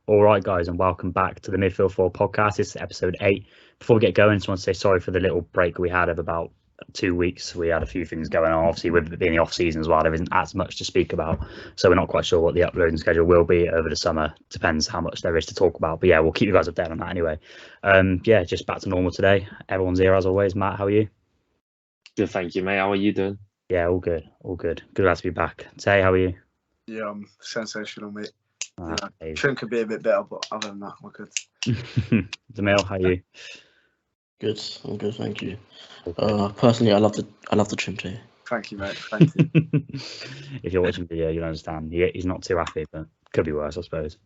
All right, guys, and welcome back to the Midfield 4 podcast. This is episode 8. Before we get going, I just want to say sorry for the little break we had of about 2 weeks. We had a few things going on. Obviously, with it being the off season as well, there isn't as much to speak about. So we're not quite sure what the uploading schedule will be over the summer. Depends how much there is to talk about. But yeah, we'll keep you guys updated on that anyway. Yeah, just back to normal today. Everyone's here as always. Matt, how are you? Good, thank you, mate. How are you doing? Yeah, all good. All good. Good glad to be back. Tay, how are you? Yeah, I'm sensational, mate. Hey. Trim could be a bit better, but other than that, we're good. Demille, how are you? Good, I'm good, thank you. Personally, I love the trim too. Thank you, mate. Thank you. If you're watching the video, you'll understand. He's not too happy, but could be worse, I suppose.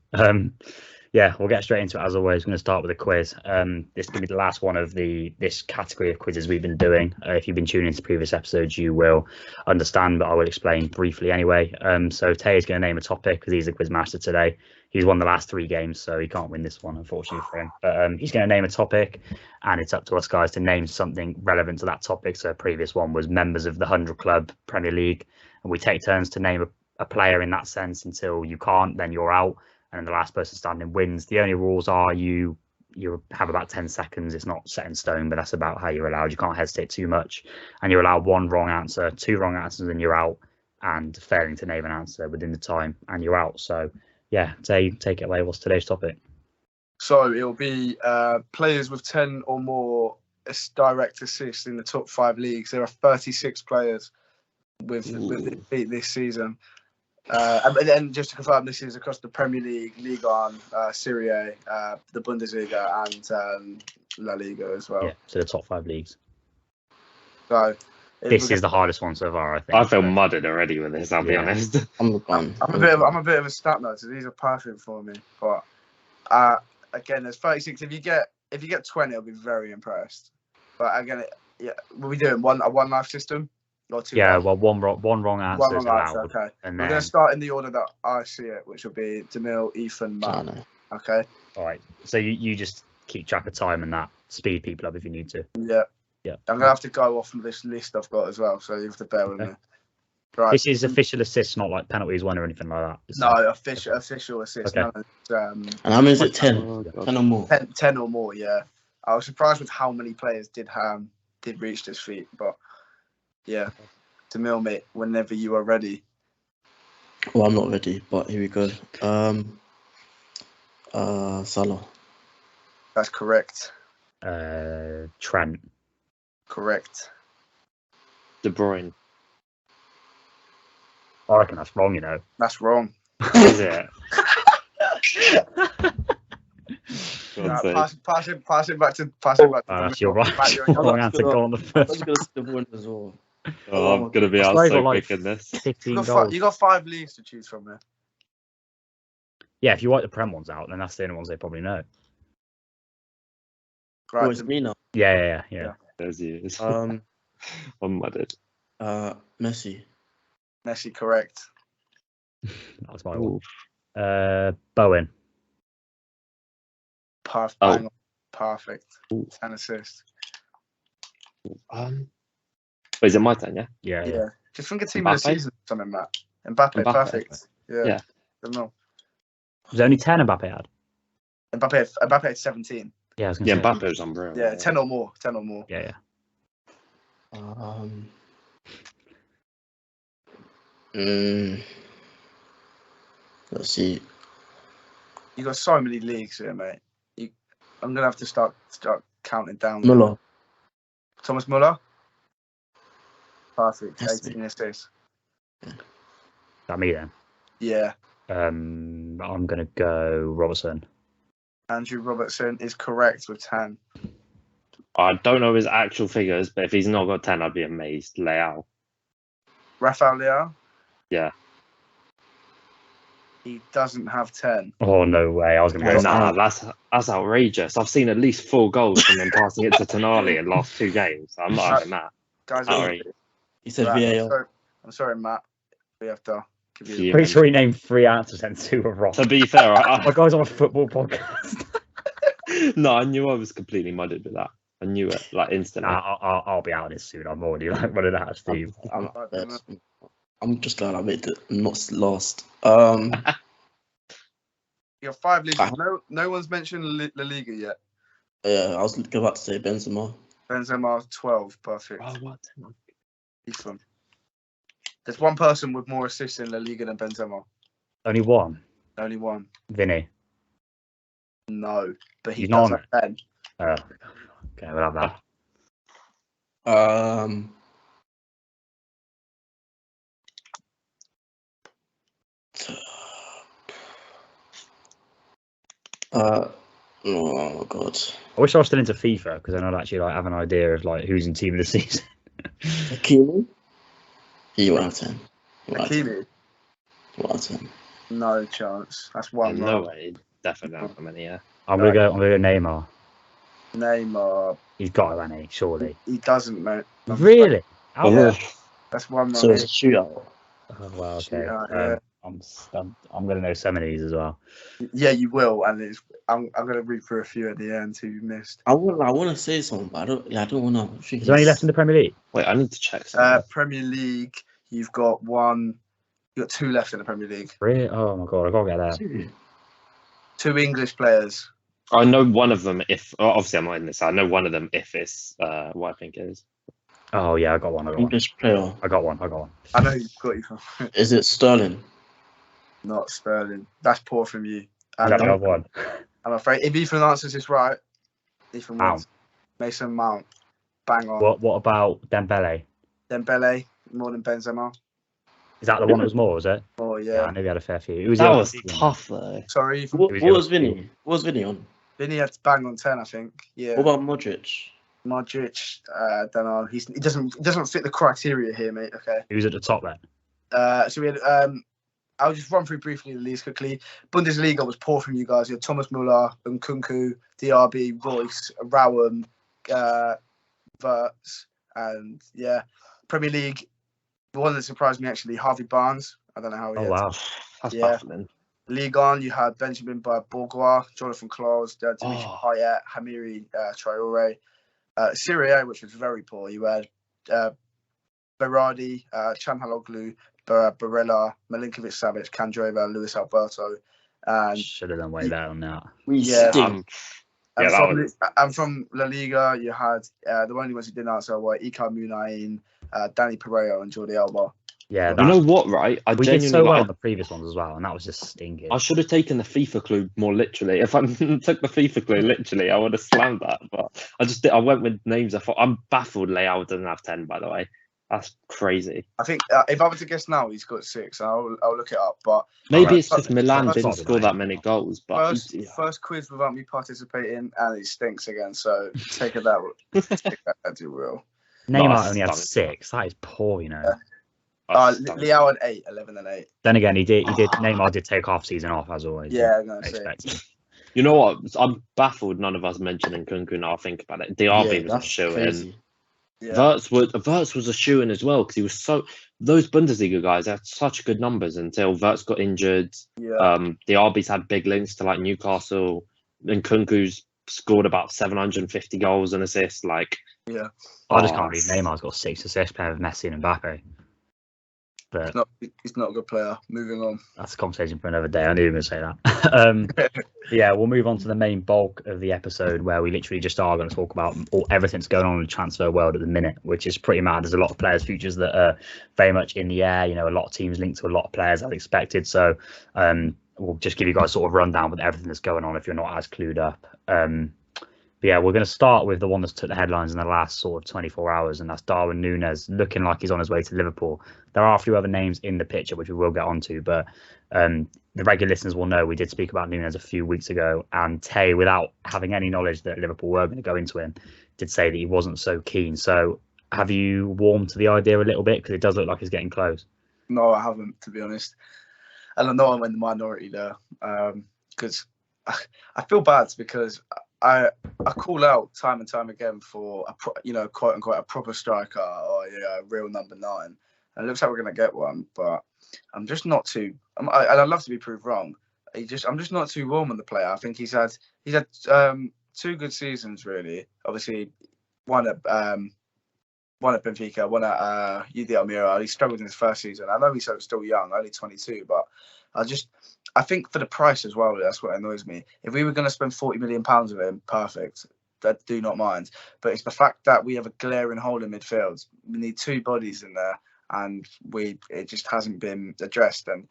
Yeah, we'll get straight into it as always. We're going to start with a quiz. This is going to be the last one of this category of quizzes we've been doing. If you've been tuning into previous episodes, you will understand, but I will explain briefly anyway. So Tay is going to name a topic because he's the quiz master today. He's won the last 3 games, so he can't win this one, unfortunately for him. But he's going to name a topic, and it's up to us guys to name something relevant to that topic. So a previous one was members of the 100 Club Premier League, and we take turns to name a player in that sense until you can't, then you're out. And the last person standing wins. The only rules are you have about 10 seconds. It's not set in stone, but that's about how you're allowed. You can't hesitate too much. And you're allowed 1 wrong answer, 2 wrong answers, and you're out. And failing to name an answer within the time, and you're out. So, yeah, take it away. What's today's topic? So it'll be players with 10 or more direct assists in the top 5 leagues. There are 36 players with this season. And then just to confirm, this is across the Premier League, Liga 1, Serie A, the Bundesliga, and La Liga as well. Yeah, so the top 5 leagues. So this is the hardest one so far, I think. I feel mudded already with this, I'll be honest. I'm a bit of a stat nerd, so these are perfect for me. But again, there's 36. If you get 20, I'll be very impressed. But again, we'll be doing a one life system. Or 2 yeah, life. well, one wrong answer is allowed. Okay. And we're going to start in the order that I see it, which will be Demille, Ethan, Matt. Okay. All right. So you just keep track of time and that. Speed people up if you need to. Yeah. Yeah. I'm going to have to go off of this list I've got as well, so you have to bear with me. Right. This is official assists, not like penalties won or anything like that. No, official assists. Okay. And how many is it? 10? 10 or more? 10 or more, yeah. I was surprised with how many players did reach this feat, but yeah. Demille, mate, whenever you are ready. Well, I'm not ready, but here we go. Salah. That's correct. Trent. Correct. De Bruyne. I reckon that's wrong, you know. That's wrong. Is it? Pass it back to. That's your right. Wrong answer. Go on the first. As well. Oh, I'm going to be out so quick in this. 15 you got 5 leagues to choose from there. Yeah, if you wipe the Prem ones out, then that's the only ones they probably know. Right. Oh, it's me now. Yeah. There's you. I'm mudded. Messi. Messi, correct. That's my one. Bowen. Perfect. 10 assists. Wait, is it my turn, yeah? Yeah. Just think a team of the season or something, Matt. Mbappe, perfect. Yeah. No. Was there only 10 Mbappe had? Mbappe had 17. Yeah, I was going to say. Mbappe was unreal. Yeah, 10 or more. 10 or more. Yeah. Let's see. You got so many leagues here, mate. I'm gonna have to start counting down. Müller. Thomas Müller. Perfect. 18 assists. Is that me then? Yeah. I'm gonna go Robertson. Andrew Robertson is correct with 10. I don't know his actual figures, but if he's not got 10, I'd be amazed. Leao. Rafael Leao? Yeah. He doesn't have 10. Oh, no way. I was going to go. Nah, that's outrageous. I've seen at least 4 goals from him passing it to Tonali in the last 2 games. I'm not having that. Guys, he said VAR. I'm sorry, Matt. We have to give you. Pretty sure he named 3 answers and 2 were wrong. To be fair, my guy's on a football podcast. No, I knew I was completely mudded with that. I knew it like instantly. I'll be out of this soon. I'm already like running out of steam. I'm just glad I made it not last. You got 5 leagues. No one's mentioned La Liga yet. Yeah, I was about to say Benzema. Benzema 12, perfect. Oh, what? Ethan. There's one person with more assists in La Liga than Benzema. Only one. Only one. Vinny. No, but he He's does not have 10. Okay, we'll have that. Oh god. I wish I was still into FIFA because then I'd actually like have an idea of like who's in team of the season. Hakimi? He will have 10. Hakimi? Will have 10. No chance. That's one. No way. Definitely not that many. Yeah. I'm gonna go Neymar. Neymar. He's got it, hasn't he? Surely. He doesn't, mate. Really? How Yeah. That's one. So it's a shootout. Oh, well, okay. Yeah. I'm gonna know some of these as well. Yeah, you will, and I'm gonna read through a few at the end who you missed. I want to say something, but I don't want to. Is there any left in the Premier League? Wait, I need to check. Something. Premier League, you've got 2 left in the Premier League. Really? Oh my god, I gotta get that. 2 English players. I know one of them. If obviously I'm not in this, I know one of them. If it's what I think it is. Oh yeah, I got one. English player. I got one. I know you've got you. Is it Sterling? Not Sterling. That's poor from you. Is that the other one? I'm afraid if Ethan answers this right, Ethan wins. Mason Mount. Bang on. What about Dembele? Dembele, more than Benzema. Is that the one that was more, was it? Oh yeah. I maybe had a fair few. Who was That the was tough though. Sorry, Ethan. What was Vinny? What was Vinny on? Vinny had to bang on 10, I think. Yeah. What about Modric? Modric, don't know. He doesn't fit the criteria here, mate. Okay. Who's at the top then? So we had I'll just run through briefly the leagues quickly. Bundesliga was poor from you guys. You had Thomas Müller, Nkunku, DRB, Royce, Rowan, Wirtz, and yeah. Premier League, the one that surprised me actually, Harvey Barnes. I don't know how he Oh wow. That's baffling. Ligue 1, you had Benjamin Bourgois, Jonathan Klaus, Dimitri Payet, Hamiri Traore. Serie A, which was very poor, you had Berardi, Chanhaloglu, Barella, Milinkovic-Savic, Candreva, Luis Alberto. And should have done way better on that. And from La Liga, you had the only ones who didn't answer were Ika Munain, Danny Pereira, and Jordi Alba. Yeah, you know what, right? We did so well on the previous ones as well, and that was just stinking. I should have taken the FIFA clue more literally. If I took the FIFA clue literally, I would have slammed that. But I went with names. I'm baffled Leao doesn't have 10, by the way. That's crazy. I think if I were to guess now, he's got 6. I'll look it up. But maybe it's just Milan didn't score that many goals. But first quiz without me participating, and it stinks again. So take that as you will. Neymar only had 6. That is poor, you know. Leao had 8, 11 and 8. Then again, he did. Neymar did take half season off as always. Yeah, I'm gonna say. You know what? I'm baffled. None of us mentioned Nkunku. Now I think about it. DRB was a shoe-in. Yeah. Wirtz was a shoe-in as well because he was those Bundesliga guys had such good numbers until Wirtz got injured. Yeah. The RBs had big links to like Newcastle, and Nkunku's scored about 750 goals and assists. Like, yeah, I just can't believe Neymar's got 6 assists playing with Messi and Mbappe. But he's not a good player. Moving on. That's a conversation for another day. I knew you were going to say that. Yeah, we'll move on to the main bulk of the episode where we literally just are going to talk about everything that's going on in the transfer world at the minute, which is pretty mad. There's a lot of players' futures that are very much in the air. You know, a lot of teams linked to a lot of players as expected. So we'll just give you guys sort of rundown with everything that's going on if you're not as clued up. But yeah, we're going to start with the one that's took the headlines in the last sort of 24 hours, and that's Darwin Nunez looking like he's on his way to Liverpool. There are a few other names in the picture, which we will get onto, but the regular listeners will know we did speak about Nunez a few weeks ago, and Tay, without having any knowledge that Liverpool were going to go into him, did say that he wasn't so keen. So have you warmed to the idea a little bit? Because it does look like he's getting close. No, I haven't, to be honest. And I know I'm in the minority there because I feel bad because I call out time and time again for a quote unquote a proper striker or a real number 9, and it looks like we're going to get one. But I'm just not too. And I'd love to be proved wrong. I'm just not too warm on the player. I think he's had 2 good seasons really. Obviously, one at Benfica, one at UD Almira. He struggled in his first season. I know he's still young, only 22, but I think for the price as well, that's what annoys me. If we were going to spend £40 million of him, perfect. That do not mind. But it's the fact that we have a glaring hole in midfield. We need 2 bodies in there, and it just hasn't been addressed. And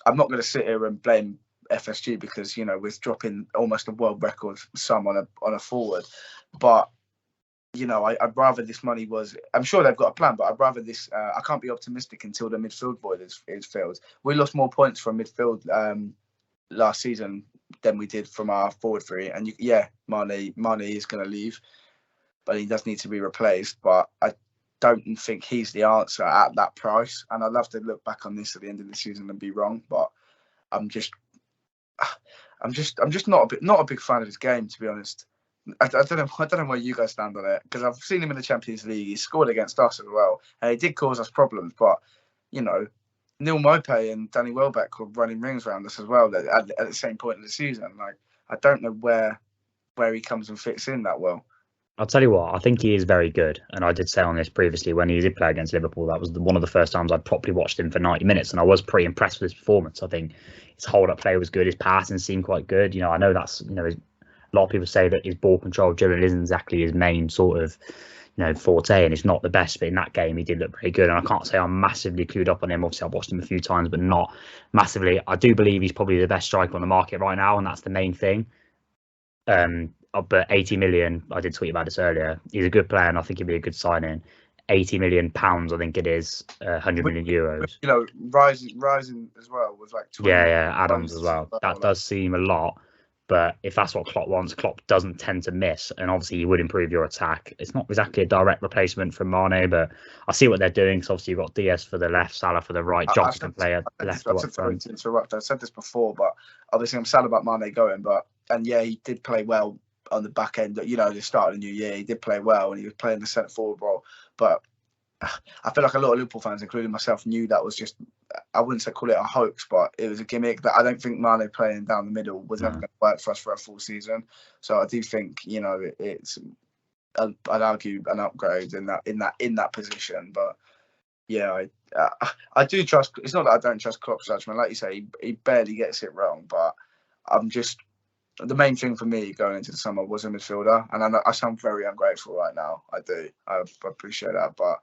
I'm not going to sit here and blame FSG because we're dropping almost a world record sum on a forward. But I'd rather this money was. I'm sure they've got a plan, but I'd rather this. I can't be optimistic until the midfield void is filled. We lost more points from midfield last season than we did from our forward three. And Mane is going to leave, but he does need to be replaced. But I don't think he's the answer at that price. And I'd love to look back on this at the end of the season and be wrong, but I'm just not a big fan of his game, to be honest. I don't know where you guys stand on it, because I've seen him in the Champions League. He scored against us as well, and he did cause us problems. But Neil Maupay and Danny Welbeck were running rings around us as well at the same point in the season. Like, I don't know where he comes and fits in that well. I'll tell you what, I think he is very good. And I did say on this previously, when he did play against Liverpool, that was one of the first times I properly watched him for 90 minutes. And I was pretty impressed with his performance. I think his hold-up play was good. His passing seemed quite good. I know that's, a lot of people say that his ball control dribbling isn't exactly his main sort of, forte, and it's not the best. But in that game, he did look pretty good. And I can't say I'm massively clued up on him. Obviously, I've watched him a few times, but not massively. I do believe he's probably the best striker on the market right now, and that's the main thing. But 80 million, I did tweet about this earlier. He's a good player, and I think he'd be a good signing. 80 million pounds, I think it is, 100 million euros. Rising as well was like 20. Yeah, Adams as well. That does seem a lot, but if that's what Klopp wants, Klopp doesn't tend to miss, and obviously he would improve your attack. It's not exactly a direct replacement for Mane, but I see what they're doing. So obviously you've got Diaz for the left, Salah for the right, Jota can play left or up front. I've said this before, but obviously I'm sad about Mane going, and he did play well on the back end. The start of the new year, he did play well, and he was playing the centre forward role. But I feel like a lot of Liverpool fans, including myself, knew that was just, I wouldn't say call it a hoax, but it was a gimmick. That I don't think Mane playing down the middle was ever going to work for us for a full season. So I do think it's, I'd argue, an upgrade in that position. But yeah, I do trust. It's not that I don't trust Klopp's judgment. Like you say, he barely gets it wrong. But the main thing for me going into the summer was a midfielder, and I sound very ungrateful right now. I do. I appreciate that, but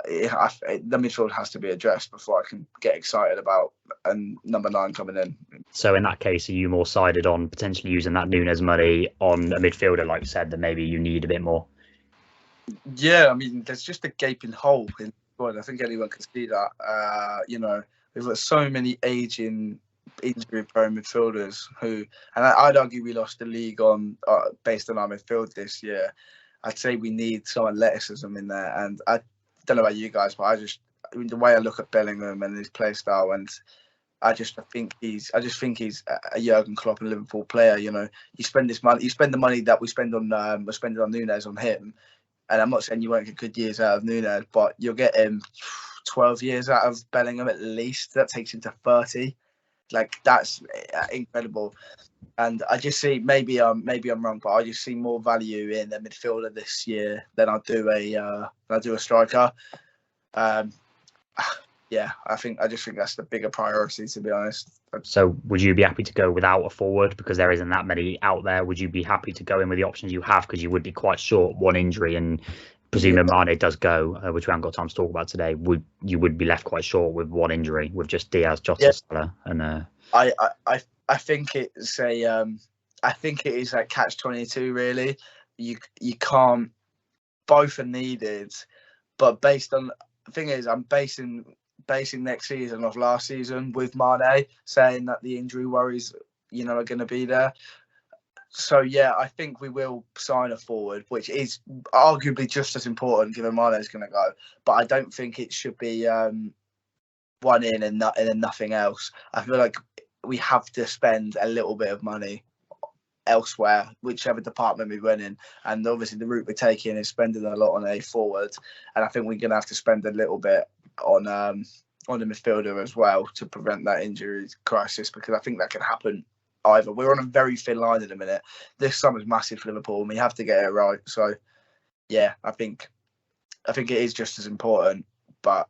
the midfield has to be addressed before I can get excited about number 9 coming in. So in that case, are you more sided on potentially using that Nunez money on a midfielder, like you said, that maybe you need a bit more? Yeah, I mean, there's just a gaping hole in the squad. I think anyone can see that. We've got so many aging, injury-prone midfielders who, and I'd argue we lost the league on based on our midfield this year. I'd say we need some athleticism in there, and I don't know about you guys, but the way I look at Bellingham and his play style, and I just think he's a Jurgen Klopp and Liverpool player. You spend this money, you spend the money that we spend on Nunez on him, and I'm not saying you won't get good years out of Nunez, but you'll get him 12 years out of Bellingham at least. That takes him to 30. Like, that's incredible. And I just see, maybe I'm wrong, but I just see more value in a midfielder this year than I do a striker. Yeah, I just think that's the bigger priority, to be honest. So would you be happy to go without a forward because there isn't that many out there? Would you be happy to go in with the options you have, because you would be quite short one injury, and presuming Mane does go, which we haven't got time to talk about today, you would be left quite short with one injury with just Diaz, Jota, Salah, and I think it's I think it is like catch-22 really. You can't. Both are needed, but based on the thing is, I'm basing next season off last season with Mane, saying that the injury worries are going to be there. So yeah, I think we will sign a forward, which is arguably just as important given Mane's going to go. But I don't think it should be one in and nothing else. I feel like we have to spend a little bit of money elsewhere, whichever department we went in. And obviously the route we're taking is spending a lot on a forward, and I think we're going to have to spend a little bit on the midfielder as well to prevent that injury crisis, because I think that can happen either. We're on a very thin line at the minute. This summer's massive for Liverpool, and we have to get it right. So yeah, I think it is just as important, but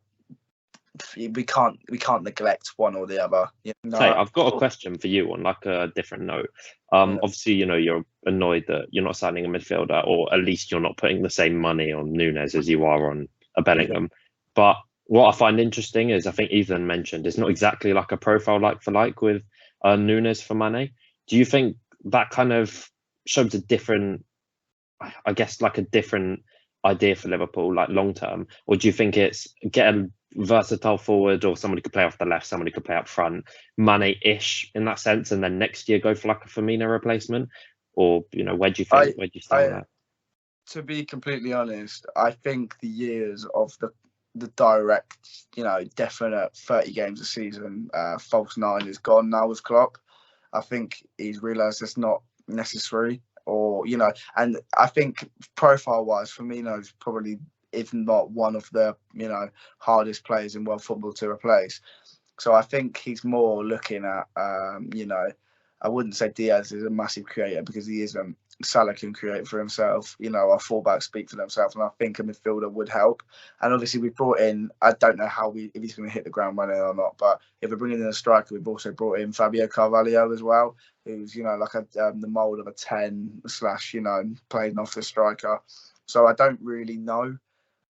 we can't neglect one or the other. You know? Hey, I've got a question for you on like a different note. Obviously, you're annoyed that you're not signing a midfielder, or at least you're not putting the same money on Nunez as you are on a Bellingham. But what I find interesting is, I think Ethan mentioned, it's not exactly like a profile like for like with Nunez for Mane. Do you think that kind of shows a different, I guess, like a different idea for Liverpool, like long term, or do you think it's get a versatile forward, or somebody could play off the left, somebody could play up front, Mane-ish in that sense, and then next year go for like a Firmino replacement, or where do you stand with that? To be completely honest, I think the years of the direct, definite 30 games a season false nine is gone now with Klopp. I think he's realised it's not necessary. Or, and I think profile-wise, Firmino's probably, if not one of the, hardest players in world football to replace. So I think he's more looking at, I wouldn't say Diaz is a massive creator because he isn't. Salah can create for himself. Our fullbacks speak for themselves, and I think a midfielder would help. And obviously, we brought in, I don't know if he's going to hit the ground running or not, but if we're bringing in a striker, we've also brought in Fabio Carvalho as well, who's, like the mould of a 10 / playing off the striker. So I don't really know.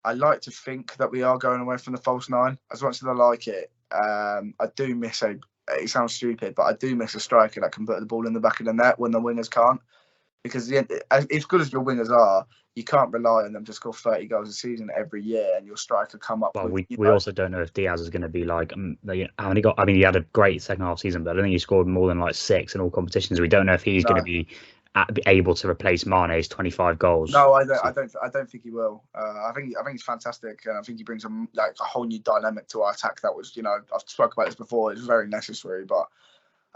I like to think that we are going away from the false nine. As much as I like it, I do miss it sounds stupid, but I do miss a striker that can put the ball in the back of the net when the wingers can't. Because as good as your wingers are, you can't rely on them to score 30 goals a season every year, and your striker come up. Well, we also don't know if Diaz is going to be like. How many got? I mean, he had a great second half season, but I don't think he scored more than like 6 in all competitions. We don't know if he's going to be able to replace Mane's 25 goals. No, I don't think he will. I think he's fantastic, and I think he brings a whole new dynamic to our attack. That was, I've spoken about this before. It's very necessary, but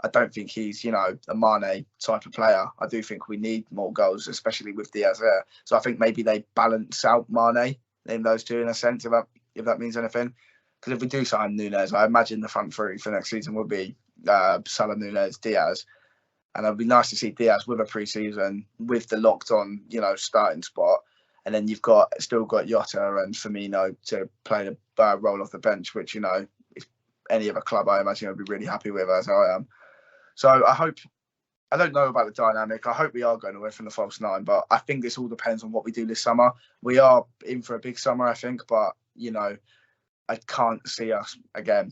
I don't think he's, a Mane type of player. I do think we need more goals, especially with Diaz there. So I think maybe they balance out Mane in those two in a sense, if that means anything. Because if we do sign Nunez, I imagine the front three for next season would be Salah, Nunez, Diaz. And it'd be nice to see Diaz with a pre-season, with the locked-on, starting spot. And then you've still got Jota and Firmino to play the role off the bench, which, if any other club, I imagine, would be really happy with, as I am. So I don't know about the dynamic. I hope we are going away from the false nine, but I think this all depends on what we do this summer. We are in for a big summer, I think, but, I can't see us, again,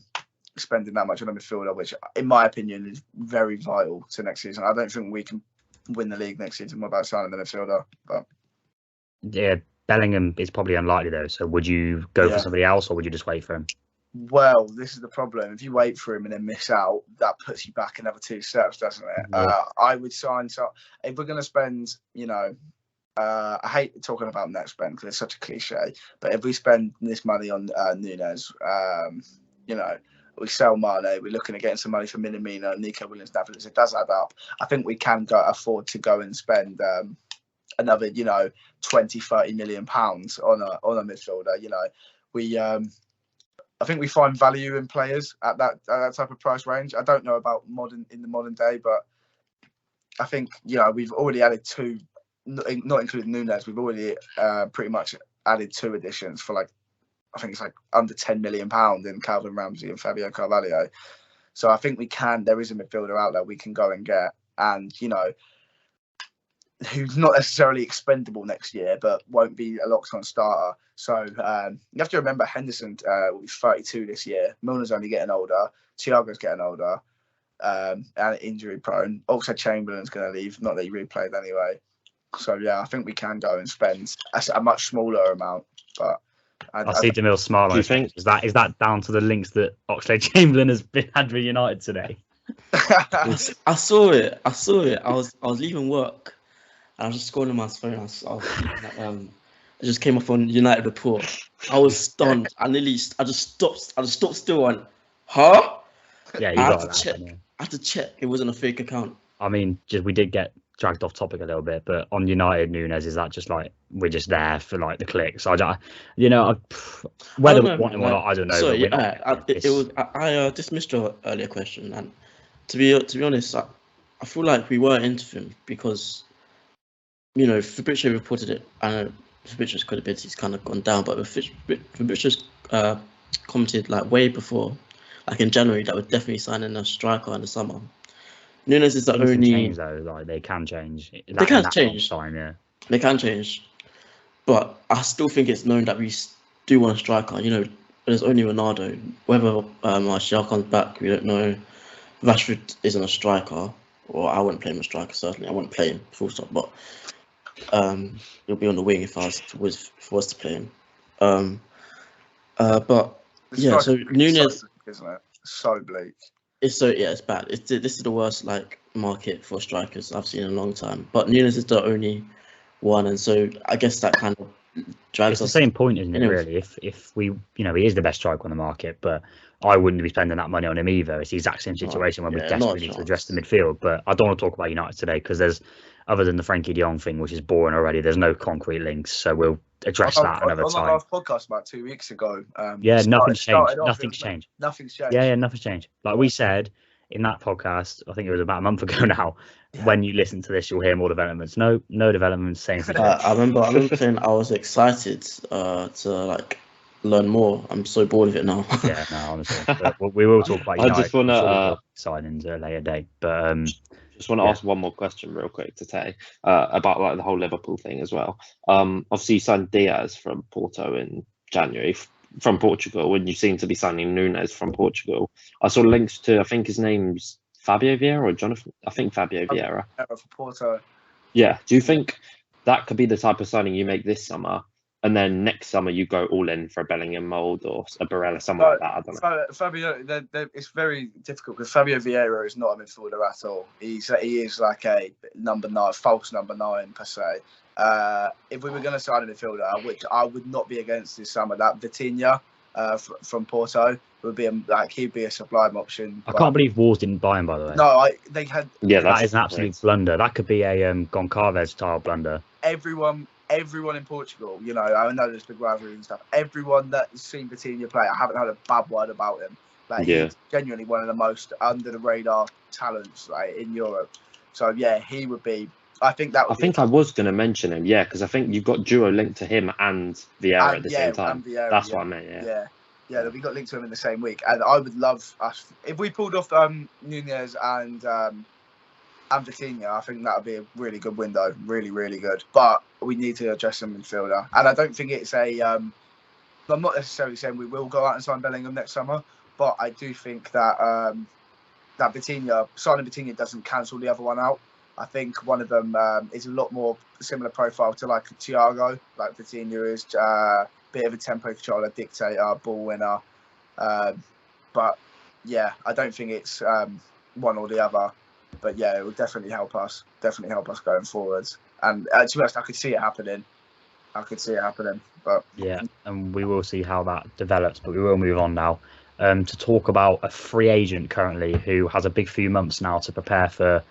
spending that much on a midfielder, which, in my opinion, is very vital to next season. I don't think we can win the league next season without signing the midfielder. But yeah, Bellingham is probably unlikely, though. So would you go for somebody else, or would you just wait for him? Well, this is the problem. If you wait for him and then miss out, that puts you back another 2 steps, doesn't it? Yeah. I would sign. So if we're going to spend, I hate talking about net spend because it's such a cliche. But if we spend this money on Nunez, we sell Mane, we're looking at getting some money for Minamino, Nico Williams-Davies. It does add up. I think we can afford to go and spend another, 20-30 million pounds on a midfielder. I think we find value in players at that type of price range. I don't know about in the modern day, but I think we've already added 2, not including Nunez. We've already pretty much added 2 additions for I think it's under £10 million in Calvin Ramsey and Fabio Carvalho. So I think there is a midfielder out there we can go and get, and who's not necessarily expendable next year, but won't be a locked-on starter. So you have to remember Henderson will be 32 this year. Milner's only getting older. Thiago's getting older and injury-prone. Also, Chamberlain's going to leave. Not that he really played anyway. So, yeah, I think we can go and spend a much smaller amount. But I see Demille smile on his face. Is that down to the links that Oxlade-Chamberlain has had with United today? I saw it. I was leaving work. I was just scrolling my phone. It just came up on United report. I was stunned. I just stopped still and, huh? Yeah, I had to check. It wasn't a fake account. I mean, we did get dragged off topic a little bit, but on United, Nunez, is that just we're just there for the clicks? So whether we want him or not, I don't know. Sorry, I dismissed your earlier question, and to be honest, I feel like we were into him because Fabrizio reported it. I know Fabrizio's credibility's kind of gone down, but Fabrizio's commented like way before, like in January, that we're definitely signing a striker in the summer. Nunez is the Things can only. change though. Like they can change. They can change. Time, yeah. They can change, but I still think it's known that we do want a striker. You know, there's only Ronaldo. Whether Martial comes back, we don't know. Rashford isn't a striker, or I wouldn't play him a striker. Certainly, I wouldn't play him full stop. But he'll be on the wing if I was to play him. But yeah, so Nunez, isn't it? So bleak. It's bad. This is the worst like market for strikers I've seen in a long time. But Nunez is the only one, and so I guess that kind of drives it's us. The same point, isn't it? Really, if we, he is the best striker on the market, but I wouldn't be spending that money on him either. It's the exact same situation when we desperately need to address the midfield. But I don't want to talk about United today because there's, other than the Frankie de Jong thing, which is boring already, there's no concrete links. So we'll address that another time. On our last podcast about 2 weeks ago. Nothing's changed. Nothing's changed. Nothing's changed. Yeah, nothing's changed. Like we said in that podcast, I think it was about a month ago now. Yeah. When you listen to this, you'll hear more developments. No developments. Same thing. I remember saying I was excited to like learn more. I'm so bored of it now. Yeah, no, honestly. But we will talk about United. I just want to signings at a later date. But just want to ask one more question real quick to Tay about like the whole Liverpool thing as well. Obviously you signed Diaz from Porto in January from Portugal, when you seem to be signing Nunez from Portugal. I saw links to, I think his name's Fabio Vieira or Jonathan. I think Fabio Vieira. For Porto. Yeah. Do you think that could be the type of signing you make this summer, and then next summer you go all in for a Bellingham mould or a Barella, something like that? I don't know. Fabio, it's very difficult because Fabio Vieira is not a midfielder at all. He is like a number 9, false number 9 per se. If we were going to sign a midfielder, which I would not be against this summer, that Vitinha from Porto would be he'd be a sublime option. I can't believe Wolves didn't buy him, by the way. No, they had. Yeah, that is an absolute blunder. That could be a Goncalves style blunder. Everyone in Portugal, I know there's big rivalry and stuff. Everyone that's seen Vitinha play, I haven't heard a bad word about him. He's genuinely one of the most under the radar talents in Europe. So yeah, he would be. I think I was going to mention him, because I think you've got duo linked to him and Vieira at the same time. Vieira, that's what I meant. Yeah, we got linked to him in the same week, and I would love us if we pulled off Nunez and Vitinha. I think that would be a really good window, really, really good. But we need to address the midfielder, and I don't think it's a. I'm not necessarily saying we will go out and sign Bellingham next summer, but I do think that that signing Vitinha doesn't cancel the other one out. I think one of them is a lot more similar profile to like Thiago, like Vitinha is, bit of a tempo controller, dictator, ball winner. But yeah, I don't think it's one or the other. But yeah, it will definitely help us going forwards. And to be honest, I could see it happening. But yeah, and we will see how that develops. But we will move on now to talk about a free agent currently who has a big few months now to prepare for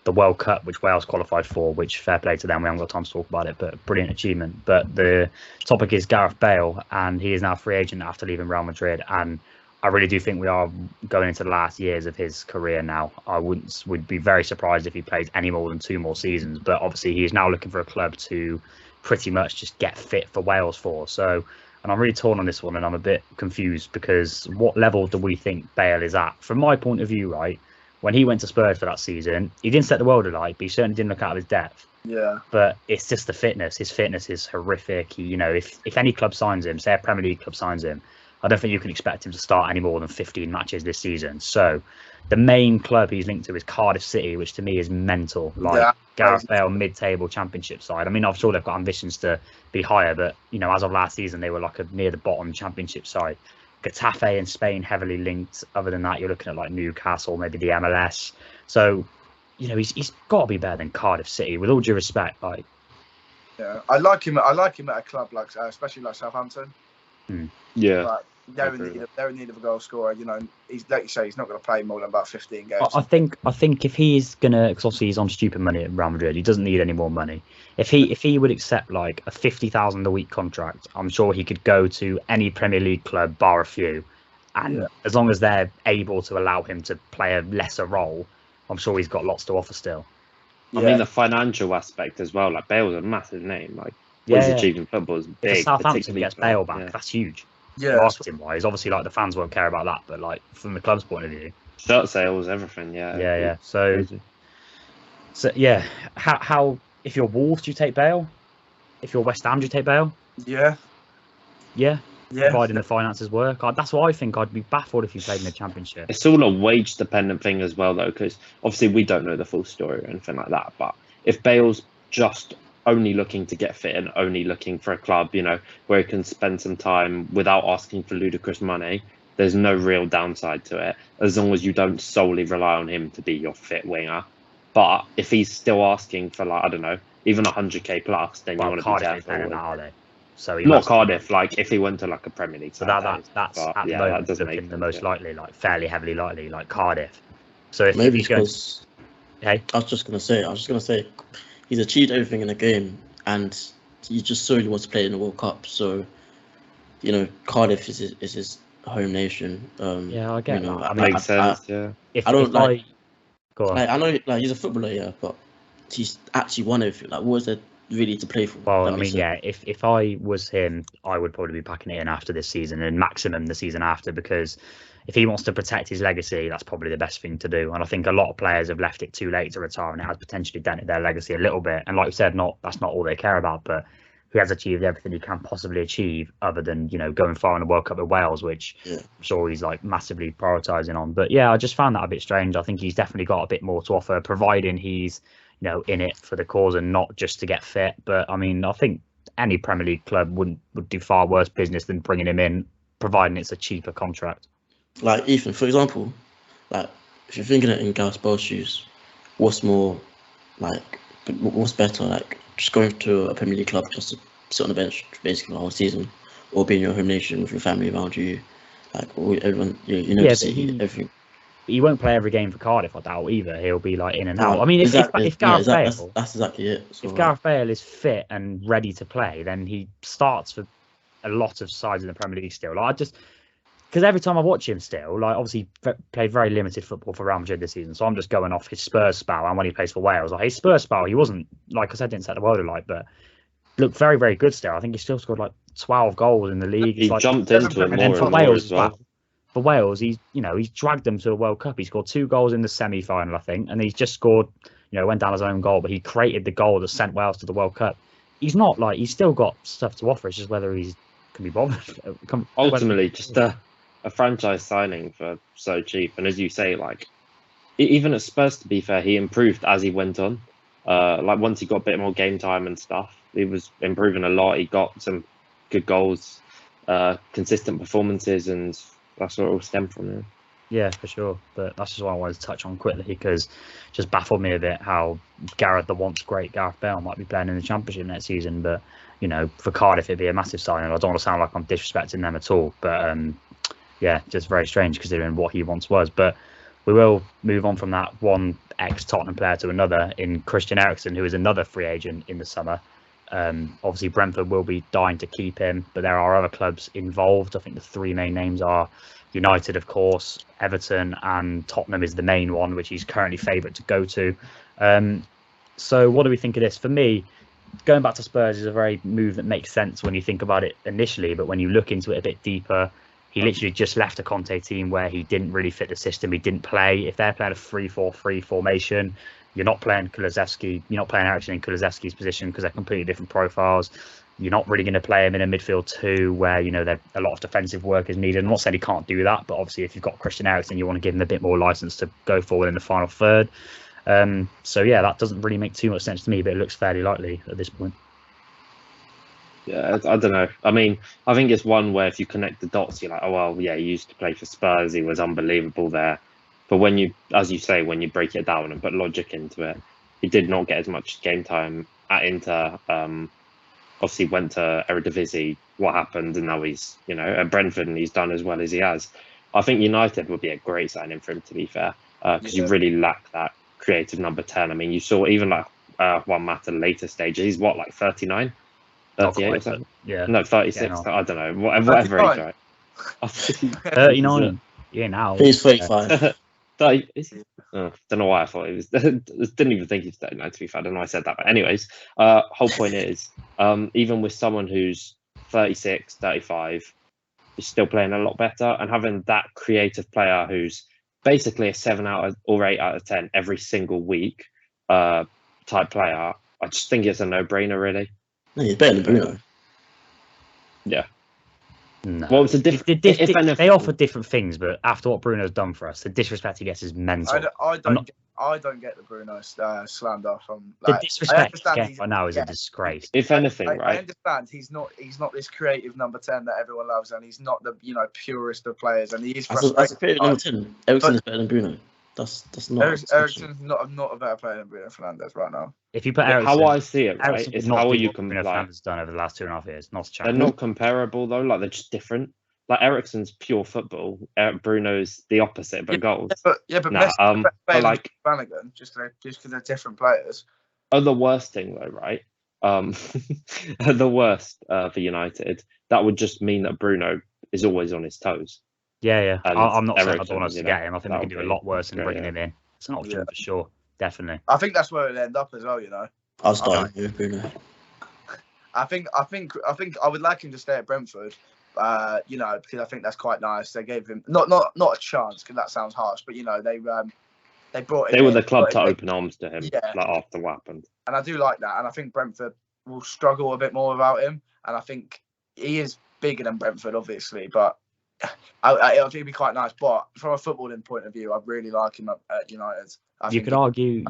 the World Cup, which Wales qualified for, which fair play to them. We haven't got time to talk about it, but brilliant achievement. But the topic is Gareth Bale, and he is now a free agent after leaving Real Madrid. And I really do think we are going into the last years of his career now. I would be very surprised if he plays any more than 2 more seasons. But obviously, he is now looking for a club to pretty much just get fit for Wales for. So, and I'm really torn on this one, and I'm a bit confused because what level do we think Bale is at? From my point of view, right? When he went to Spurs for that season, he didn't set the world alight, but he certainly didn't look out of his depth. Yeah. But it's just the fitness. His fitness is horrific. If any club signs him, say a Premier League club signs him, I don't think you can expect him to start any more than 15 matches this season. So the main club he's linked to is Cardiff City, which to me is mental. Gareth Bale, mid-table Championship side. I mean, I'm sure they've got ambitions to be higher, but as of last season, they were like a near the bottom Championship side. Getafe in Spain heavily linked. Other than that, you're looking at like Newcastle, maybe the MLS. So, he's got to be better than Cardiff City, with all due respect. Yeah, I like him at a club like, especially like Southampton. Yeah, they're in need of a goal scorer. He's like you say, he's not going to play more than about 15 games. I think if he's gonna, because obviously he's on stupid money at Real Madrid, he doesn't need any more money. If he would accept like a 50,000 a week contract, I'm sure he could go to any Premier League club, bar a few, and as long as they're able to allow him to play a lesser role, I'm sure he's got lots to offer still. I mean, the financial aspect as well. Like Bale's a massive name. Like what he's achieving in football is big. If Southampton gets Bale back, that's huge. Yeah, marketing wise. Obviously, like the fans won't care about that, but like from the club's point of view, shirt sales, everything. Yeah. yeah. So yeah, how if you're Wolves, do you take Bale? If you're West Ham, do you take Bale? yeah, Yeah. yeah. Providing the finances work. That's what I think. I'd be baffled if he played in the Championship. It's all a wage dependent thing as well, though, because obviously we don't know the full story or anything like that. But if Bale's just only looking to get fit and only looking for a club, where he can spend some time without asking for ludicrous money, there's no real downside to it, as long as you don't solely rely on him to be your fit winger. But if he's still asking for, like, I don't know, even 100k plus, then you want to be careful. Are they? So not Cardiff. Like if he went to like a Premier League, so that's at the moment looking the most likely, like fairly heavily likely, like Cardiff. So if maybe he's because I was just gonna say he's achieved everything in the game, and he just solely wants to play in the World Cup. So Cardiff is his home nation. Yeah, I get that. That makes sense. Yeah. I don't like. Go on. Like, I know, like he's a footballer, yeah, but he's actually won everything. Like, what is there really to play for? Well, I mean, yeah, if I was him, I would probably be packing it in after this season and maximum the season after, because if he wants to protect his legacy, that's probably the best thing to do. And I think a lot of players have left it too late to retire, and it has potentially dented their legacy a little bit. And like you said, that's not all they care about, but he has achieved everything he can possibly achieve, other than going far in the World Cup with Wales, which I'm sure he's like massively prioritising on. But yeah, I just found that a bit strange. I think he's definitely got a bit more to offer, providing he's in it for the cause and not just to get fit. But I mean, I think any Premier League club would do far worse business than bringing him in, providing it's a cheaper contract. Like Ethan, for example, like if you're thinking it in Gareth Bale's shoes, what's better, like just going to a Premier League club just to sit on the bench basically the whole season, or being in your home nation with your family around you, like everyone, everything. He won't play every game for Cardiff, I doubt either. He'll be like in and out. I mean, if Gareth Bale, that's exactly it. So, if Gareth Bale is fit and ready to play, then he starts for a lot of sides in the Premier League still. Like because every time I watch him still, like obviously played very limited football for Real Madrid this season, so I'm just going off his Spurs spell and when he plays for Wales. Like his Spurs spell, he wasn't, like I said, didn't set the world alight, but looked very, very good still. I think he still scored like 12 goals in the league. He jumped into it more and more as well. For Wales, he's dragged them to the World Cup. He scored 2 goals in the semi-final, I think, and he's just scored, went down his own goal, but he created the goal that sent Wales to the World Cup. He's still got stuff to offer. It's just whether he can be bothered. Ultimately, just a franchise signing for so cheap. And as you say, like even at Spurs, to be fair, he improved as he went on. Like once he got a bit more game time and stuff, he was improving a lot. He got some good goals, consistent performances, and that's where it all stemmed from. Yeah. Yeah, for sure. But that's just what I wanted to touch on quickly, because it just baffled me a bit how the once great Gareth Bale might be playing in the Championship next season. But for Cardiff, it'd be a massive signing. I don't want to sound like I'm disrespecting them at all, but yeah, just very strange considering what he once was. But we will move on from that one ex-Tottenham player to another in Christian Eriksen, who is another free agent in the summer. Obviously, Brentford will be dying to keep him, but there are other clubs involved. I think the 3 main names are United, of course, Everton, and Tottenham is the main one, which he's currently favourite to go to. So what do we think of this? For me, going back to Spurs is a very move that makes sense when you think about it initially, but when you look into it a bit deeper, he literally just left a Conte team where he didn't really fit the system. He didn't play. If they're playing a 3-4-3 formation, you're not playing Kulusevski. You're not playing Eriksen in Kulusevski's position because they're completely different profiles. You're not really going to play him in a midfield 2 where, a lot of defensive work is needed. I'm not saying he can't do that, but obviously if you've got Christian Eriksen, you want to give him a bit more license to go forward in the final third. So yeah, that doesn't really make too much sense to me, but it looks fairly likely at this point. Yeah, I don't know. I mean, I think it's one where if you connect the dots, you're like, oh, well, yeah, he used to play for Spurs. He was unbelievable there. But when you, as you say, when you break it down and put logic into it, he did not get as much game time at Inter. Obviously went to Eredivisie, what happened, and now he's, at Brentford, and he's done as well as he has. I think United would be a great signing for him, to be fair, because you really lack that creative number 10. I mean, you saw even like Juan Mata later stages, he's what, like 39? 38 or something? Yeah. No, 36. I don't know. Whatever age, right? 39. Yeah, now. He's 35. Don't know why I thought it was. Didn't even think he was 39, to be fair. I don't know why I said that. But anyways, whole point is, even with someone who's 36, 35, is still playing a lot better, and having that creative player who's basically a 7 or 8 out of 10 every single week type player, I just think it's a no-brainer, really. No, he's better than Bruno. Yeah. No. Well, it's a they offer different things, but after what Bruno's done for us, the disrespect he gets is mental. I don't get the Bruno slander from the disrespect he's getting right now is a disgrace. If anything, right? I understand he's not this creative number 10 that everyone loves, and he's not the purest of players, and he is frustrating. As a creative number 10, Eriksen is better than Bruno. That's not. Eriksen's not a better player than Bruno Fernandes right now. If you put Eriksen, how I see it, right, is how are you Bruno Fernandes done over the last 2.5 years? Not a chance. They're not comparable though. Like, they're just different. Like, Eriksen's pure football. Bruno's the opposite, but goals. But like Flanagan, just because they're different players. The worst thing though, right? The worst for United. That would just mean that Bruno is always on his toes. Yeah. I'm not saying I Eriksen, don't want us to get him. I think we can do a lot worse than bringing him in. It's an option for sure, definitely. I think that's where it'll end up as well. I'll start with Bruno. I think I would like him to stay at Brentford. Because I think that's quite nice. They gave him not a chance, because that sounds harsh, but they brought him. They were the club to open arms to him, like after what happened. And I do like that, and I think Brentford will struggle a bit more without him. And I think he is bigger than Brentford, obviously, but it'll be quite nice. But from a footballing point of view, I really like him at United. You could argue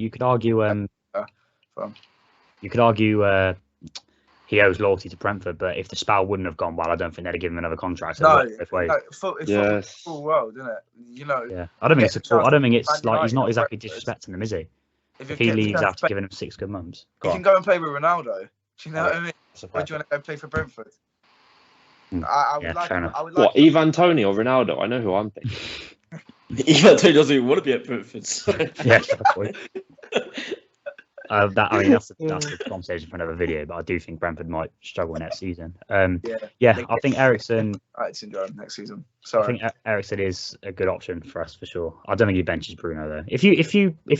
he owes loyalty to Brentford, but if the spell wouldn't have gone well, I don't think they'd have given him another contract. It's full world, isn't it? Yeah, I don't think it's like he's not exactly disrespecting them, is he? If he leaves after giving him 6 good months, you can go and play with Ronaldo. Do you know what I mean? Or do you want to go play for Brentford? I would like. What, Ivan Toney or Ronaldo? I know who I'm thinking. Ivan Toney doesn't even want to be at Brentford. So. Yeah, that's a conversation for another video, but I do think Brentford might struggle next season. I think Eriksen. Syndrome next season. Sorry. I think Eriksen is a good option for us for sure. I don't think he benches Bruno though. If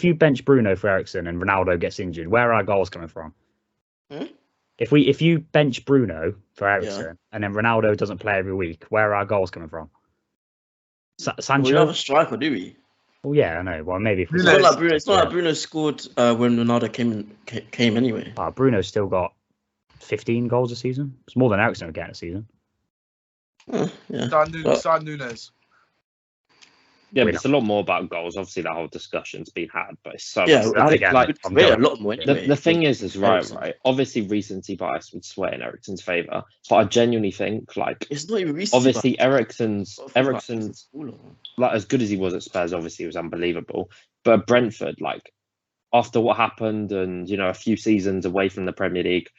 you bench Bruno for Eriksen and Ronaldo gets injured, where are our goals coming from? If you bench Bruno for Eriksen and then Ronaldo doesn't play every week, where are our goals coming from? Sancho. We don't have a striker, do we? Well, yeah, I know. Well, maybe if it's not like Bruno scored when Ronaldo came anyway. Bruno's still got 15 goals a season. It's more than Eriksen would get a season. Sign Nunez. Yeah, but it's a lot more about goals. Obviously, that whole discussion's been had, but it's so. Yeah, I think a lot more. Anyway. The thing is right. Obviously, recency bias would sway in Eriksen's favour, but I genuinely think it's not even recency. Obviously, Eriksen's like, as good as he was at Spurs, obviously he was unbelievable. But at Brentford, like, after what happened and a few seasons away from the Premier League,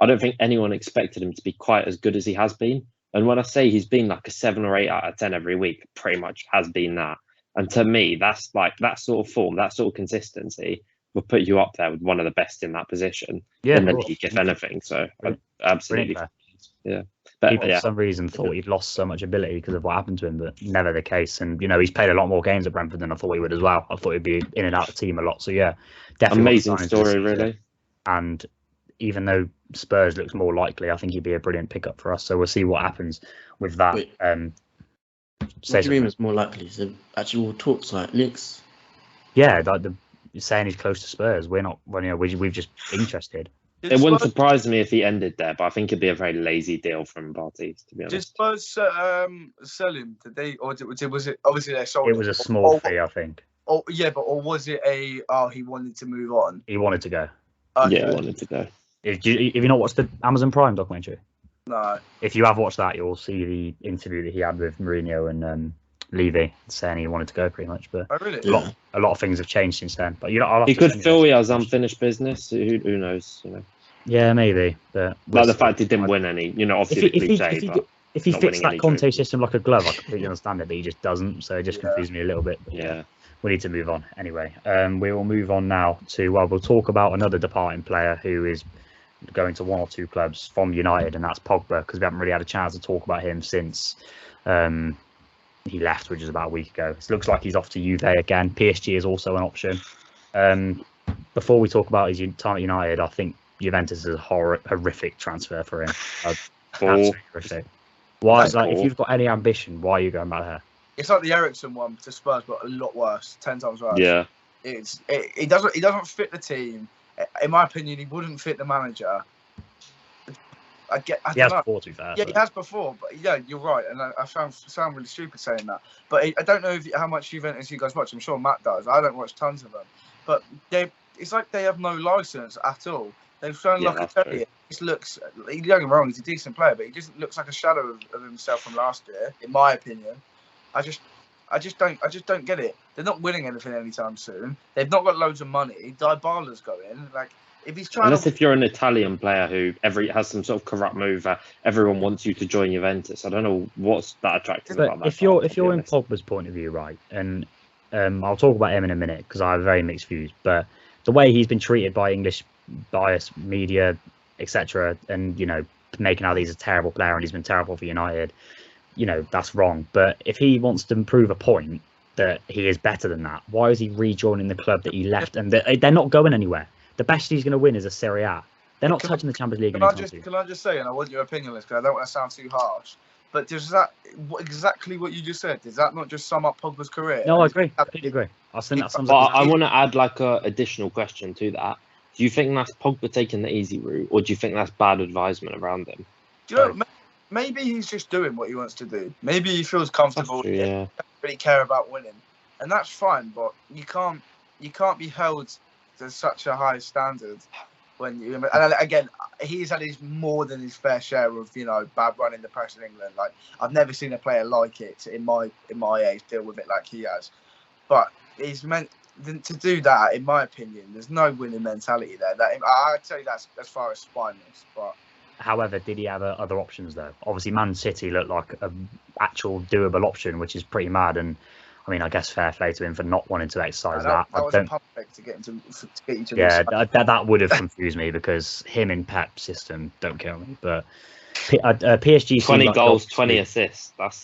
I don't think anyone expected him to be quite as good as he has been. And when I say he's been like a 7 or 8 out of 10 every week, pretty much has been that. And to me, that's like that sort of form, that sort of consistency will put you up there with one of the best in that position in the league, if anything. So absolutely, But people for some reason thought he'd lost so much ability because of what happened to him, but never the case. And he's played a lot more games at Brentford than I thought he would as well. I thought he'd be in and out of the team a lot. So yeah, definitely amazing story, really. And even though Spurs looks more likely, I think he'd be a brilliant pickup for us. So we'll see what happens with that. Wait, what do you mean it's more likely? So actual talks, like links? Yeah, like saying he's close to Spurs. We're not. Well, we've just interested. It wouldn't surprise me if he ended there, but I think it'd be a very lazy deal from parties, to be honest. Did Spurs sell him? Did they, or was it obviously they sold him? It was a small fee, I think. Oh yeah, but or was it he wanted to move on? He wanted to go. Okay. Yeah, he wanted to go. If you not watched the Amazon Prime documentary? No. If you have watched that, you'll see the interview that he had with Mourinho and Levy, saying he wanted to go pretty much. But really? A lot of things have changed since then. But he could feel he has unfinished business. Who knows? Yeah, maybe. But like the fact he didn't win any. Obviously if he fits that Conte system like a glove, I completely understand it. But he just doesn't. So it just confused me a little bit. But yeah. We need to move on anyway. We will move on now to we'll talk about another departing player who is going to 1 or 2 clubs from United, and that's Pogba, because we haven't really had a chance to talk about him since he left, which is about a week ago. It looks like he's off to Juve again. PSG is also an option. Before we talk about his time at United, I think Juventus is a horrific transfer for him. Absolutely horrific. Why? That's Like, if cool. you've got any ambition, why are you going bad hair? It's like the Eriksen one to Spurs, but a lot worse, 10 times worse. Yeah. He doesn't fit the team. In my opinion, he wouldn't fit the manager. I He don't has know. before, to be fair. Yeah, he has before, but yeah, you're right, and I sound really stupid saying that. But I don't know how much Juventus you guys watch. I'm sure Matt does. I don't watch tons of them, but it's like they have no license at all. They've shown Locatelli. He just looks. Don't get me wrong, he's a decent player, but he just looks like a shadow of himself from last year, in my opinion. I just don't get it. They're not winning anything anytime soon. They've not got loads of money. Dybala's going. Like, if he's trying Unless if you're an Italian player who has some sort of corrupt move, everyone wants you to join Juventus. I don't know what's that attractive But about that. if you're in Pogba's point of view, right, and I'll talk about him in a minute because I have very mixed views. But the way he's been treated by English bias media, etc., and making out he's a terrible player and he's been terrible for United, that's wrong. But if he wants to prove a point that he is better than that, why is he rejoining the club that he left? And they're not going anywhere. The best he's going to win is a Serie A. They're not touching the Champions League. Can I just say, and I want your opinion on this because I don't want to sound too harsh, but does that exactly what you just said? Does that not just sum up Pogba's career? No, I agree. I completely agree. I think that sums But up. I want to add like a additional question to that. Do you think that's Pogba taking the easy route, or do you think that's bad advisement around him? Do you know? Maybe he's just doing what he wants to do. Maybe he feels comfortable. True, he doesn't really care about winning, and that's fine. But you can't be held to such a high standard when you. And again, he's had more than his fair share of bad run in the press in England. Like, I've never seen a player like it in my age deal with it like he has. But he's meant to do that. In my opinion, there's no winning mentality there. I'd say that's as far as spineless, but. However, did he have other options though? Obviously, Man City looked like an actual doable option, which is pretty mad. And I mean, I guess fair play to him for not wanting to exercise that. That was perfect to get you to. Yeah, that would have confused me because him in Pep's system don't kill me. But PSG 20 goals, 20 assists. That's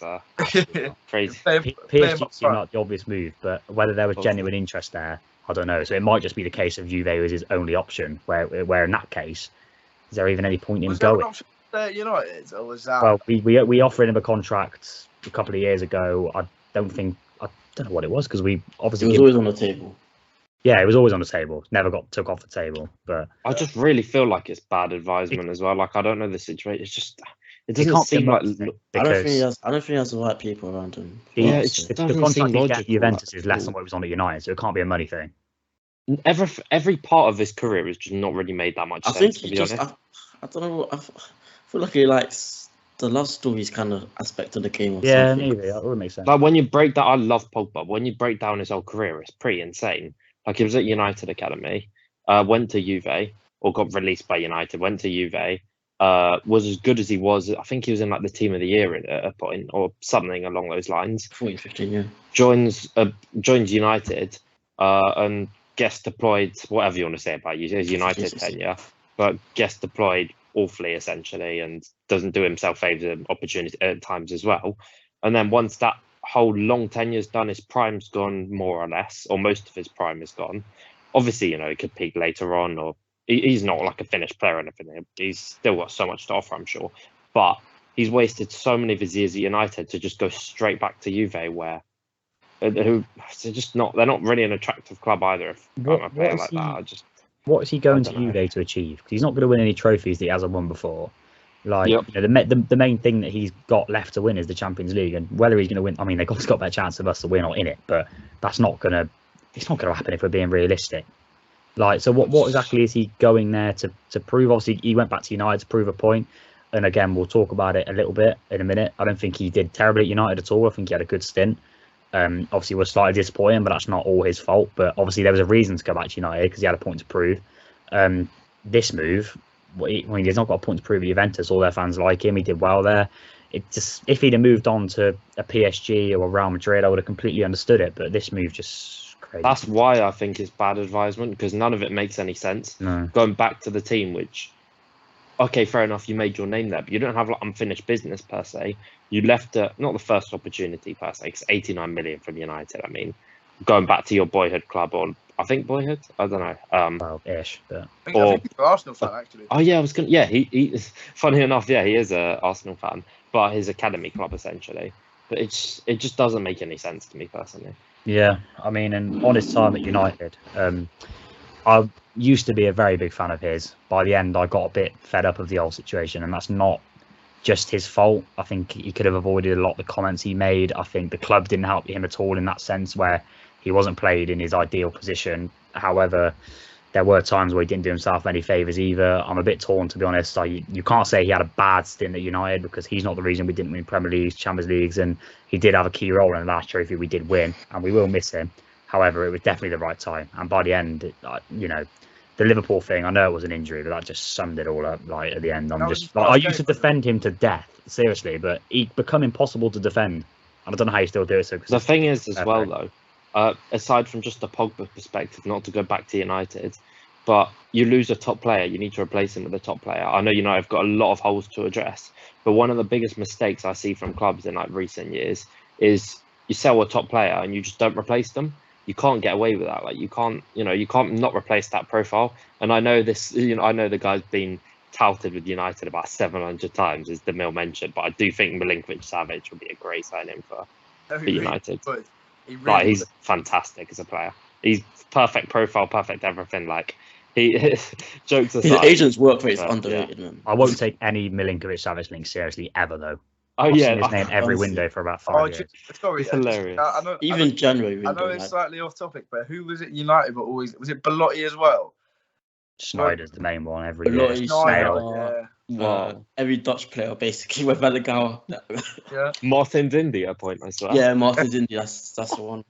crazy. PSG seemed like the obvious move, but whether there was genuine interest there, I don't know. So it might just be the case of Juve was his only option. Where in that case. Is there even any point in him going? United, or was that? Well, we offered him a contract a couple of years ago. I don't know what it was because we obviously. It was always on the table. Yeah, it was always on the table. Never took off the table. But I just really feel like it's bad advisement as well. Like, I don't know the situation. It's just it doesn't seem like. I don't think he has the right people around him. Yeah, the contract he got at Juventus is less than what it was on at United, so it can't be a money thing. Every part of his career has just not really made that much sense. I think to be honest. I don't know. I feel like he likes the love stories kind of aspect of the game. Or yeah, something. maybe that would make sense. Like when you break that, I love Pogba. When you break down his whole career, it's pretty insane. Like he was at United Academy, went to Juve or got released by United, went to Juve, was as good as he was. I think he was in like the team of the year at a point or something along those lines. 14-15, yeah. Joins United and gets deployed, whatever you want to say about his United tenure, but gets deployed awfully essentially and doesn't do himself favours opportunity at times as well. And then once that whole long tenure's done, his prime's gone more or less, or most of his prime is gone. Obviously, he could peak later on, or he's not like a finished player or anything. He's still got so much to offer, I'm sure. But he's wasted so many of his years at United to just go straight back to Juve, where they're not really an attractive club either. If I'm a player like that, what is he going to Juve to achieve? Because he's not going to win any trophies that he hasn't won before. Like, the main thing that he's got left to win is the Champions League, and whether he's going to win, I mean, they've got a better chance of us to win or in it, but it's not going to happen if we're being realistic. Like, so what exactly is he going there to prove? Obviously, he went back to United to prove a point, and again, we'll talk about it a little bit in a minute. I don't think he did terribly at United at all. I think he had a good stint. Obviously, was slightly disappointing, but that's not all his fault. But obviously, there was a reason to go back to United because he had a point to prove. This move, he's not got a point to prove at Juventus. All their fans like him. He did well there. If he'd have moved on to a PSG or a Real Madrid, I would have completely understood it. But this move just crazy. That's why I think it's bad advisement, because none of it makes any sense. No. Going back to the team, which, okay, fair enough, you made your name there, but you don't have like unfinished business per se. You left not the first opportunity per se, because 89 million from United. I mean, going back to your boyhood club, or I think boyhood, I don't know. Well, ish, but I think he's an Arsenal fan actually. Oh yeah, I was gonna. Yeah, he funny enough, yeah, he is a Arsenal fan. but his academy club essentially. But it just doesn't make any sense to me personally. Yeah, I mean, and on his time at United, I used to be a very big fan of his. By the end, I got a bit fed up of the old situation, and that's not just his fault. I think he could have avoided a lot of the comments he made. I think the club didn't help him at all in that sense, where he wasn't played in his ideal position. However, there were times where he didn't do himself any favours either. I'm a bit torn, to be honest. You can't say he had a bad stint at United, because he's not the reason we didn't win Premier Leagues, Champions Leagues, and he did have a key role in the last trophy we did win, and we will miss him. However, it was definitely the right time. And by the end, the Liverpool thing, I know it was an injury, but that just summed it all up. Like at the end, I used to defend him to death, seriously, but he become impossible to defend. And I don't know how you still do it. So the thing is, as well, though, aside from just the Pogba perspective, not to go back to United, but you lose a top player, you need to replace him with a top player. I know United have got a lot of holes to address, but one of the biggest mistakes I see from clubs in like recent years is you sell a top player and you just don't replace them. You can't get away with that. Like you can't not replace that profile. And I know this, I know the guy's been touted with United about 700 times, as Demille mentioned, but I do think Milinkovic-Savic would be a great signing for United. He's fantastic as a player. He's perfect profile, perfect everything. Like jokes aside, his agent's work rate is underrated, man. I won't take any Milinkovic-Savic link seriously ever, though. Oh, I've yeah, seen his name every window for about 5 years. Sorry, it's hilarious. Even January window. I know it's slightly off topic, but who was it United? But always was it Belotti as well? Schneider's the main one every year. Belotti, every Dutch player basically with Van der Gaal. Yeah. Martin's India point as well. Yeah, Martin's India. That's the one.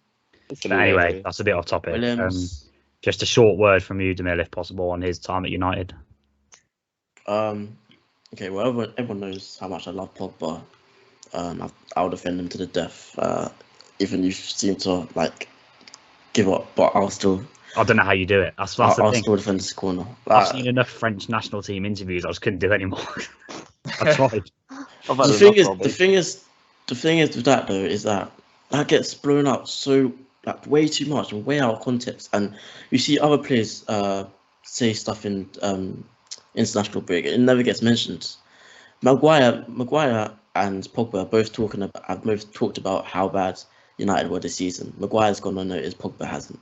But anyway, that's a bit off topic. Just a short word from you, Demille, if possible, on his time at United. Okay, well, everyone knows how much I love Pogba. I'll defend him to the death. Even you seem to give up, but I'll still. I don't know how you do it. I'll still defend this corner. I've seen enough French national team interviews. I just couldn't do anymore. I tried. The thing is with that though is that gets blown up so way too much and way out of context. And you see other players say stuff in international break. It never gets mentioned. Maguire and Pogba have both talked about how bad United were this season. Maguire's gone unnoticed, Pogba hasn't.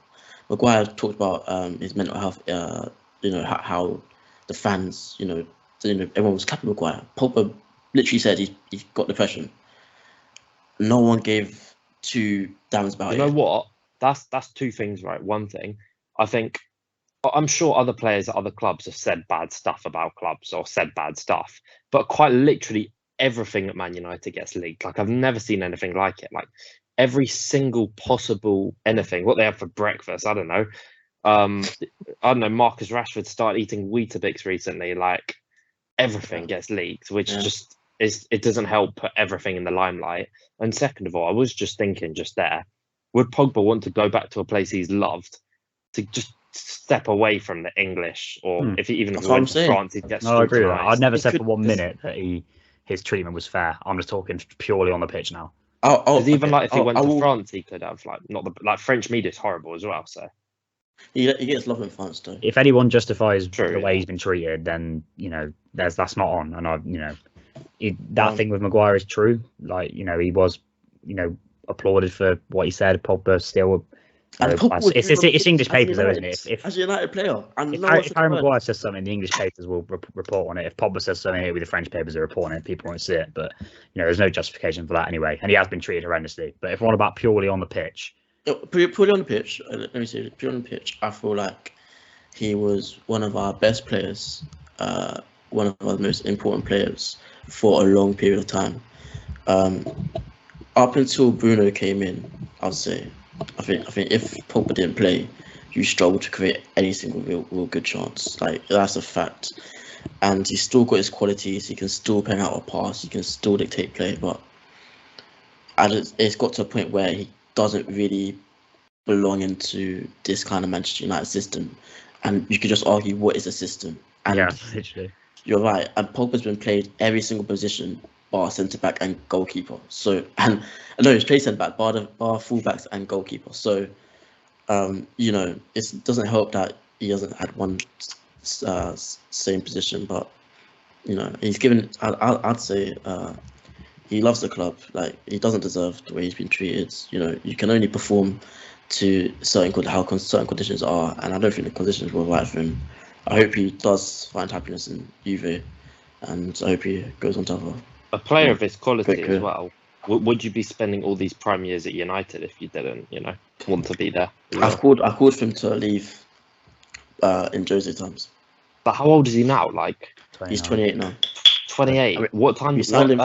Maguire talked about his mental health, how the fans, everyone was clapping Maguire. Pogba literally said he's got depression. No one gave two damns about it. You know what? That's two things, right? One thing, I'm sure other players at other clubs have said bad stuff about clubs or said bad stuff, but quite literally everything at Man United gets leaked. Like I've never seen anything like it. Like every single possible anything, what they have for breakfast, I don't know. Marcus Rashford started eating Weetabix recently. Like everything gets leaked, which just it doesn't help put everything in the limelight. And second of all, I was just thinking just there, would Pogba want to go back to a place he's loved to just step away from the English, or if he went to France, he'd get. No, I agree with that. I'd never said for 1 minute that his treatment was fair. I'm just talking purely on the pitch now. If he went to France, he could have French media is horrible as well. So he gets love in France, though. If anyone justifies the way he's been treated, then that's not on. And that thing with Maguire is true. He was applauded for what he said. Pogba still. It's English papers, though, isn't it? As a United player, if Harry Maguire says something, the English papers will report on it. If Pogba says something, the French papers are reporting it. People won't see it, but there's no justification for that anyway. And he has been treated horrendously. But if we're on about purely on the pitch, purely on the pitch, let me say, purely on the pitch, I feel like he was one of our best players, one of our most important players for a long period of time. Up until Bruno came in, I'd say. I think if Pogba didn't play, you struggle to create any single real good chance. That's a fact. And he's still got his qualities. He can still pen out a pass. He can still dictate play. But it's got to a point where he doesn't really belong into this kind of Manchester United system. And you could just argue, what is a system? And literally. You're right. And Pogba's been played every single position, bar centre back and goalkeeper. So he's played centre back, bar fullbacks and goalkeeper. So it doesn't help that he hasn't had one same position, but he's given. I'd say he loves the club. Like, he doesn't deserve the way he's been treated. You know, you can only perform to how certain conditions are, and I don't think the conditions were right for him. I hope he does find happiness in Juve, and I hope he goes on to have a player of his great quality as career. well. Would you be spending all these prime years at United if you didn't, want to be there? I've called for him to leave in Jose times. But how old is he now? Like, 29. He's 28 now. 28. I mean, What time? We signed him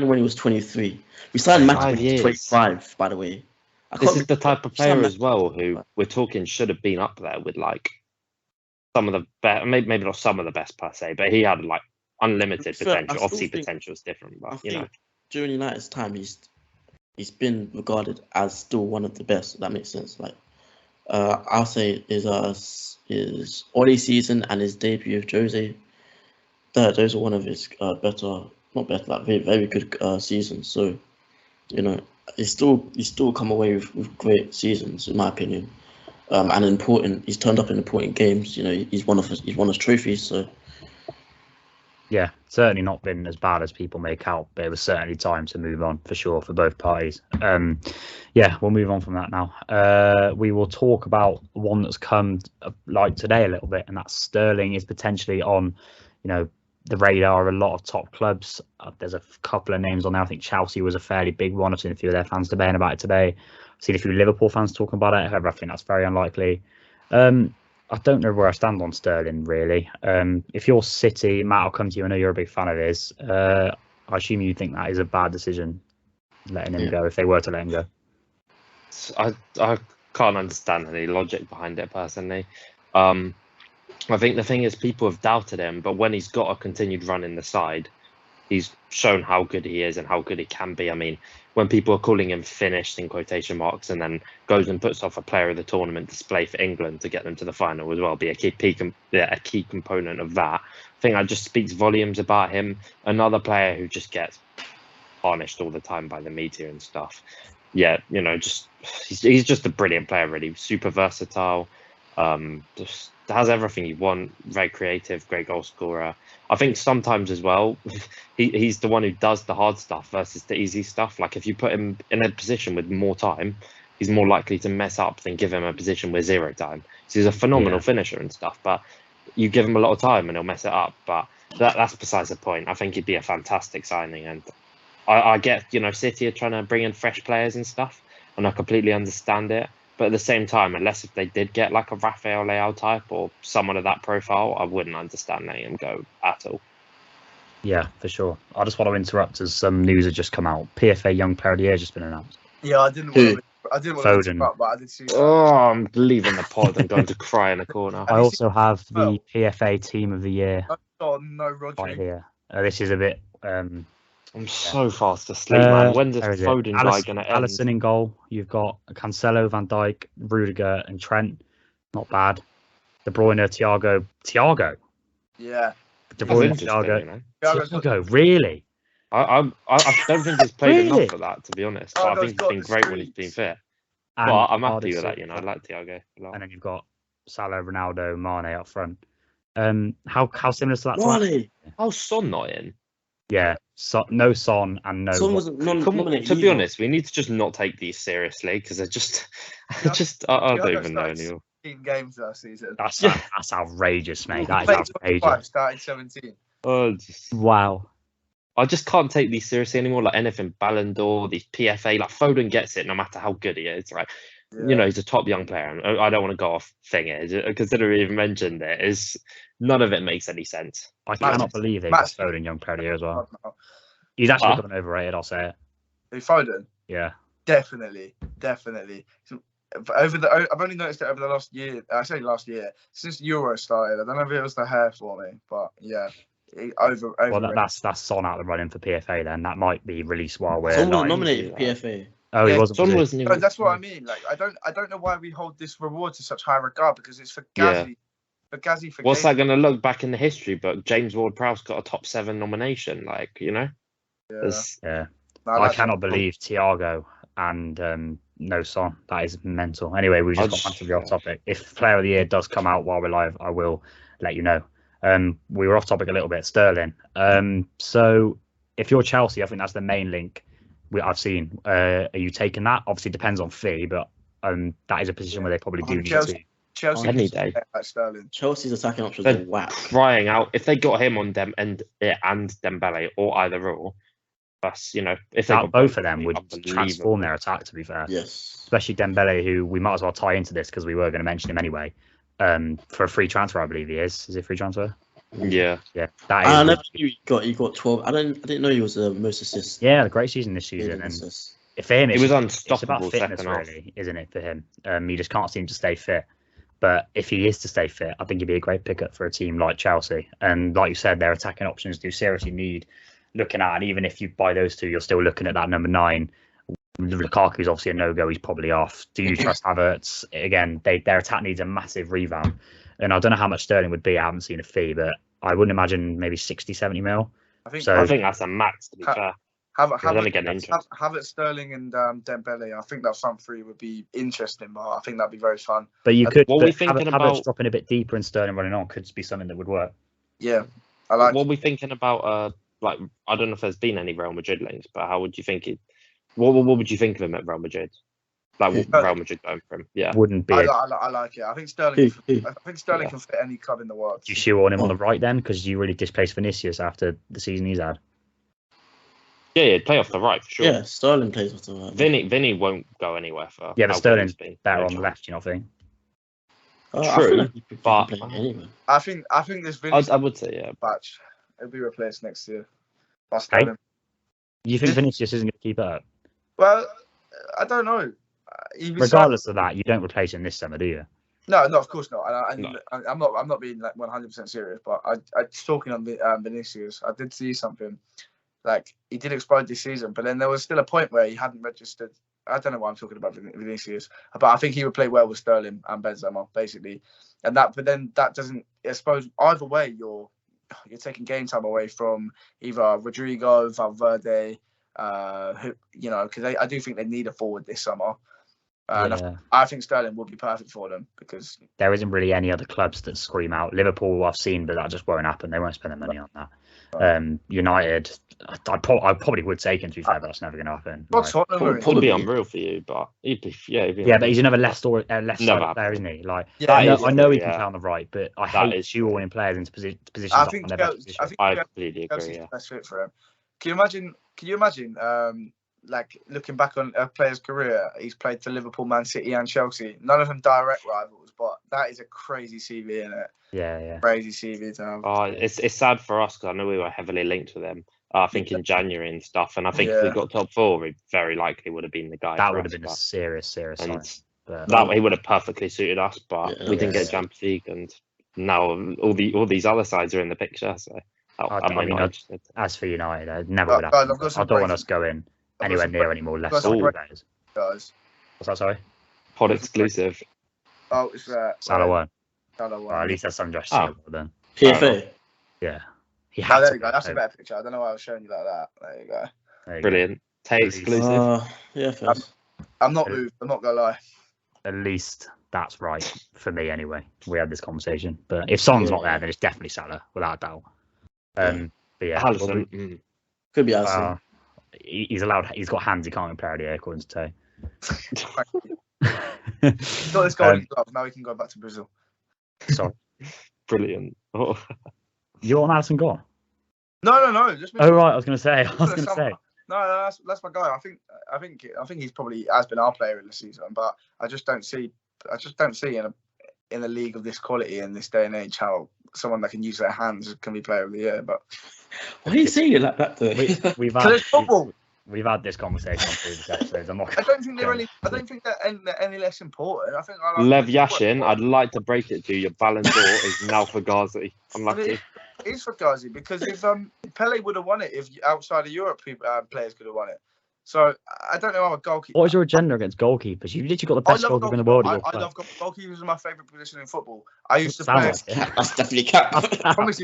when he was 23. We signed Max when he was 25, by the way. This is the type of player as well who we're talking should have been up there with like some of the best, maybe not some of the best per se, but he had like unlimited potential. Obviously, potential is different, but during United's time, he's been regarded as still one of the best. If that makes sense. Like, I'll say his Oli season and his debut of Jose. Those are one of his very, very good seasons. So, he's still come away with great seasons, in my opinion. And important. He's turned up in important games. He's won us trophies. So. Yeah, certainly not been as bad as people make out, but it was certainly time to move on for sure for both parties. Yeah, we'll move on from that now. We will talk about one that's come like today a little bit, and that's Sterling is potentially on, the radar of a lot of top clubs. There's a couple of names on there. I think Chelsea was a fairly big one. I've seen a few of their fans debating about it today. I've seen a few Liverpool fans talking about it. However, I think that's very unlikely. I don't know where I stand on Sterling, really. If you're City, Matt, I'll come to you. I know you're a big fan of his. I assume you think that is a bad decision, letting him go, if they were to let him go. I can't understand any logic behind it, personally. I think the thing is people have doubted him, but when he's got a continued run in the side, he's shown how good he is and how good he can be. I mean, when people are calling him finished in quotation marks and then goes and puts off a player of the tournament display for England to get them to the final as well, be a key component of that. I think that just speaks volumes about him. Another player who just gets tarnished all the time by the media and stuff. Yeah, he's just a brilliant player, really. Super versatile. Just has everything you want. Very creative, great goal scorer. I think sometimes as well, he's the one who does the hard stuff versus the easy stuff. Like if you put him in a position with more time, he's more likely to mess up than give him a position with zero time. So he's a phenomenal finisher and stuff, but you give him a lot of time and he'll mess it up. But that's besides the point. I think he'd be a fantastic signing, and I get City are trying to bring in fresh players and stuff, and I completely understand it. But at the same time, unless if they did get like a Rafael Leao type or someone of that profile, I wouldn't understand letting him go at all. Yeah, for sure. I just want to interrupt as some news has just come out. PFA Young Player of the Year has just been announced. Yeah, I didn't want to interrupt, but I did see that. Oh, I'm leaving the pod and going to cry in a corner. I also have the PFA Team of the Year. Oh, no, Rodri. Right here. This is a bit... I'm so fast asleep, man. When does Foden guy going to end? Alisson in goal. You've got Cancelo, Van Dijk, Rudiger, and Trent. Not bad. De Bruyne, Thiago. Yeah. De Bruyne, Thiago. Really? I don't think he's played enough for that, to be honest. But I think he's been great when he's been fit. Well, I'm happy with that. I like Thiago a lot. And then you've got Salah, Ronaldo, Mane up front. How similar to that? Mane. How's Son not in? Yeah, no Son and no. Son wasn't nominated. To be honest, we need to just not take these seriously because they're just, I don't even know anymore. 17 games last season. That's outrageous, mate. That is outrageous. Starting 17. Wow. I just can't take these seriously anymore. Like anything Ballon d'Or, these PFA, like Foden gets it no matter how good he is, right? Yeah. He's a top young player. I don't want to go off considering we even mentioned it. None of it makes any sense. I cannot believe they got Foden Young Player of the Year as well. He's actually gotten overrated, I'll say it. Foden? Yeah. Definitely. I've only noticed it over the last year. I say last year, since Euro started. I don't know if it was the hair for me, but yeah. Well, that's Son out of the running for PFA then. That might be released while we're Son was nominated for PFA. Oh, he wasn't. No, that's what I mean. Like, I don't know why we hold this reward to such high regard because it's for Gazzy. Yeah. For Gazzy. What's that going to look back in the history book? James Ward-Prowse got a top 7 nomination. Yeah. I cannot believe Thiago and no Son. That is mental. Anyway, we've just got massively off topic. If Player of the Year does come out while we're live, I will let you know. We were off topic a little bit. Sterling. So if you're Chelsea, I think that's the main link I've seen. Are you taking that? Obviously, it depends on fee, but that is a position where they probably do need to. Chelsea Any day. Sterling. Chelsea's attacking options They're are whack. crying out if they got him on them and Dembele or either or. That's if they got both of them would transform their attack. To be fair, Yes. especially Dembele, who we might as well tie into this because we were going to mention him anyway. For a free transfer, I believe he is. Is it free transfer? Yeah. Yeah. That I is. never knew he got 12. I didn't know he was the most assists. Yeah, a great season this season, and for him, It was it's unstoppable. about fitness, second half. really, isn't it? For him, he just can't seem to stay fit. But if he is to stay fit, I think he'd be a great pickup for a team like Chelsea. And like you said, their attacking options do seriously need looking at. And even if you buy those two, you're still looking at that number 9. Lukaku's obviously a no-go. He's probably off. Do you trust Havertz? Again, their attack needs a massive revamp. And I don't know how much Sterling would be. I haven't seen a fee, but I wouldn't imagine maybe 60, 70 mil. I think that's a max, to be fair. Havertz, Sterling, and Dembele. I think that front three would be interesting, but I think that'd be very fun. But you could. What we thinking Havertz dropping a bit deeper and Sterling running on could be something that would work. Yeah, I like. What we thinking about? I don't know if there's been any Real Madrid links, but how would you think it? What would you think of him at Real Madrid? Like Real Madrid going for him? Yeah, wouldn't be. I like it. I think Sterling. Can fit any club in the world. Do you shoehorn him on the right then? Because you really displaced Vinicius after the season he's had. Yeah, play off the right for sure. Yeah, Sterling plays off the right. Vinny won't go anywhere for. Yeah, but Sterling's better on the left. You know what I think? True, but I think this Vinny. I would say batch. It'll be replaced next year. Hey? You think Vinicius isn't going to keep it up? Well, I don't know. Regardless of that, you don't replace him this summer, do you? No, of course not. No. I'm not being like 100% serious, but I talking on Vinicius, I did see something. Like, he did explode this season, but then there was still a point where he hadn't registered. I don't know why I'm talking about Vinicius, but I think he would play well with Sterling and Benzema, basically. But then that doesn't. I suppose either way, you're taking game time away from either Rodrigo, Valverde, because I do think they need a forward this summer. I think Sterling would be perfect for them because there isn't really any other clubs that scream out. Liverpool, I've seen, but that just won't happen. They won't spend their money on that. United, I probably would take him, to be fair, but that's never going to happen. Probably be unreal for you, but he'd be but he's another left side player, isn't he? Like, I know he can play on the right, but I hate shoehorning players into positions. I think I completely agree. Yeah, best fit for him. Can you imagine? Like, looking back on a player's career, he's played for Liverpool, Man City, and Chelsea. None of them direct rivals, but that is a crazy CV, isn't it? Yeah. Crazy CV to have. It's sad for us because I know we were heavily linked with them. I think in January and stuff, and I think if we got top 4, we very likely would have been the guy. That would have been a serious sign. That he would have perfectly suited us, but we didn't get Champions League, and now all these other sides are in the picture. So I'm not interested. As for United, I never would happen. I don't want us going anywhere near any more left side players. Guys. What's that, sorry? Pod exclusive. Oh, it's Salah won. At least that's some Josh then. PFA. Yeah. There you go. That's a better picture. I don't know why I was showing you like that. There you go. Brilliant. Tay exclusive. I'm not moved. I'm not gonna lie. At least that's right for me anyway. We had this conversation, but if Son's not there, then it's definitely Salah without a doubt. But yeah, Alisson. Could be Alisson. He's allowed. He's got hands. He can't even play out of the air, according to Tay. He's got this golden glove. Now he can go back to Brazil. Sorry. Brilliant. Oh. You want Alisson gone? No. Oh right, I was going to say. No, that's my guy. I think he's probably has been our player in the season, but I just don't see in a league of this quality in this day and age how someone that can use their hands can be player of the year. But why are you saying it like that, though? We've had this conversation on previous episodes. I don't think they're any less important. I think Lev Yashin, I'd like to break it to you. Ballon d'Or is now for Ghazi. I'm lucky. It is for Ghazi because if Pele would have won it, if outside of Europe players could have won it. So I don't know how a goalkeeper. What is your agenda against goalkeepers? You literally got the best goalkeeper in the world. I love goalkeepers. Are my favourite position in football. I used to play. That's definitely cap. I promise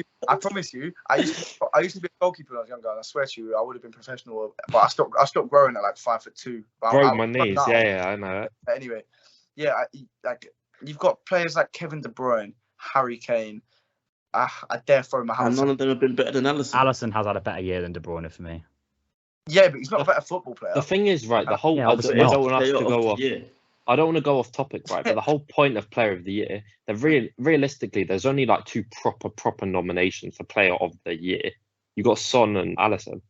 you. I used to be a goalkeeper when I was younger. And I swear to you, I would have been professional. But I stopped growing at like 5'2". Broke my knees. Yeah, I know it. Anyway, you've got players like Kevin De Bruyne, Harry Kane, I dare throw my And house. none of them have been better than Alisson. Alisson has had a better year than De Bruyne for me. Yeah, but he's not a better football player. The thing is, right, the whole Yeah, I obviously don't not. want us Player to of go the off. year. I don't want to go off topic, right? But the whole point of Player of the Year, realistically, there's only like two proper nominations for Player of the Year. You got Son and Alisson.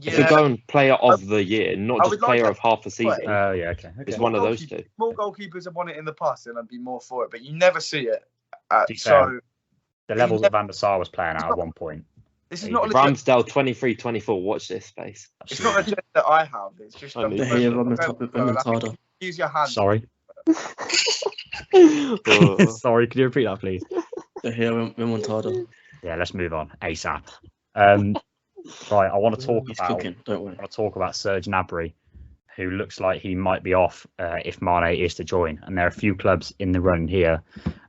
If we're going Player of the Year, not I just would like Player to of half a season, Oh, yeah, okay. it's one of those two. More goalkeepers have won it in the past, and I'd be more for it. But you never see it. be fair, the levels that Van der Sar was playing at one point. This is not a Ramsdale 23-24. Watch this space. It's not a jet that I have. It's just I need De Gea, Remontada. use your hand. Sorry. Oh. Sorry, could you repeat that, please? De Gea, Remontada. Yeah, let's move on ASAP. Right, I want to talk He's about. cooking, don't worry. I want to talk about Serge Gnabry, who looks like he might be off if Mane is to join. And there are a few clubs in the run here.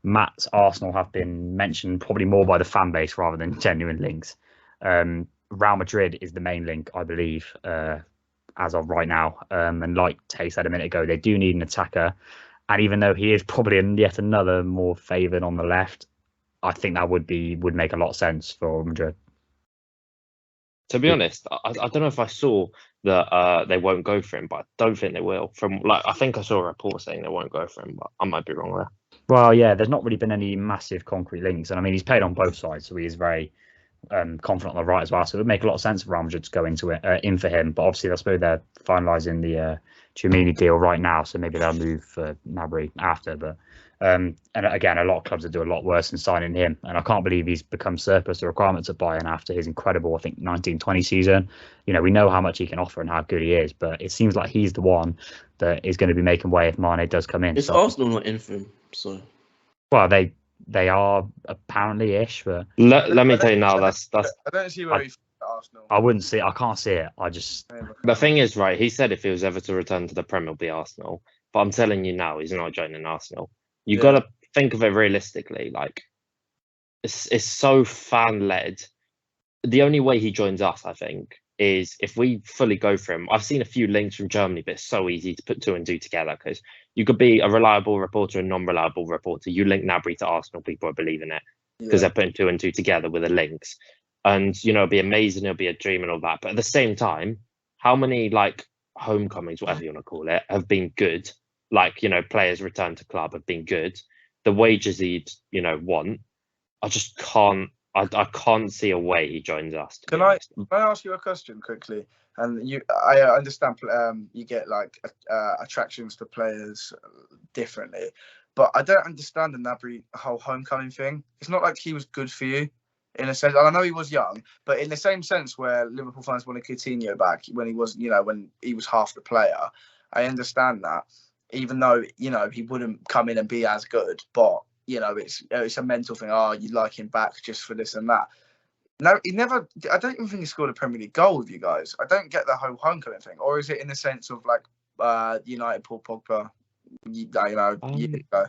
Matt's Arsenal have been mentioned probably more by the fan base rather than genuine links. Real Madrid is the main link, I believe, as of right now. And like Tay said a minute ago, they do need an attacker. And even though he is probably yet another more favoured on the left, I think that would make a lot of sense for Madrid. To be honest, I don't know if I saw that they won't go for him, but I don't think they will. I think I saw a report saying they won't go for him, but I might be wrong there. Well, yeah, there's not really been any massive concrete links, and I mean he's played on both sides, so he is very confident on the right as well. So it would make a lot of sense for Real Madrid to go into it in for him. But obviously, I suppose they're finalising the Tchouaméni deal right now, so maybe they'll move for Gnabry after. But and again, a lot of clubs will do a lot worse than signing him. And I can't believe he's become surplus to requirements at Bayern after his incredible, I think, 19-20 season. You know, we know how much he can offer and how good he is, but it seems like he's the one that is going to be making way if Mane does come in. It's Arsenal not in for him, so. Well, they are apparently ish, but let me tell you now, that's. I don't see where he's at Arsenal. I wouldn't see it. I can't see it. I just. The thing is, right, he said if he was ever to return to the Premier, it'll be Arsenal. But I'm telling you now, he's not joining Arsenal. You got to think of it realistically. Like, it's so fan led. The only way he joins us, I think, is if we fully go for him. I've seen a few links from Germany, but it's so easy to put two and two together because you could be a reliable reporter and non-reliable reporter. You link Gnabry to Arsenal, people are believing it because they're putting two and two together with the links. And, you know, it'll be amazing, it'll be a dream and all that. But at the same time, how many, like, homecomings, whatever you want to call it, have been good? Like, you know, players return to club have been good. The wages he'd, you know, want, I just can't. I can't see a way he joins us. Can I ask you a question quickly? And I understand you get like attractions to players differently, but I don't understand the Gnabry whole homecoming thing. It's not like he was good for you in a sense. And I know he was young, but in the same sense where Liverpool fans wanted Coutinho back when he was, you know, when he was half the player. I understand that, even though, you know, he wouldn't come in and be as good, but. You know, it's a mental thing. Oh, you like him back just for this and that. No, he never. I don't even think he scored a Premier League goal with you guys. I don't get the whole homecoming thing. Or is it in the sense of like United, Paul Pogba, years ago?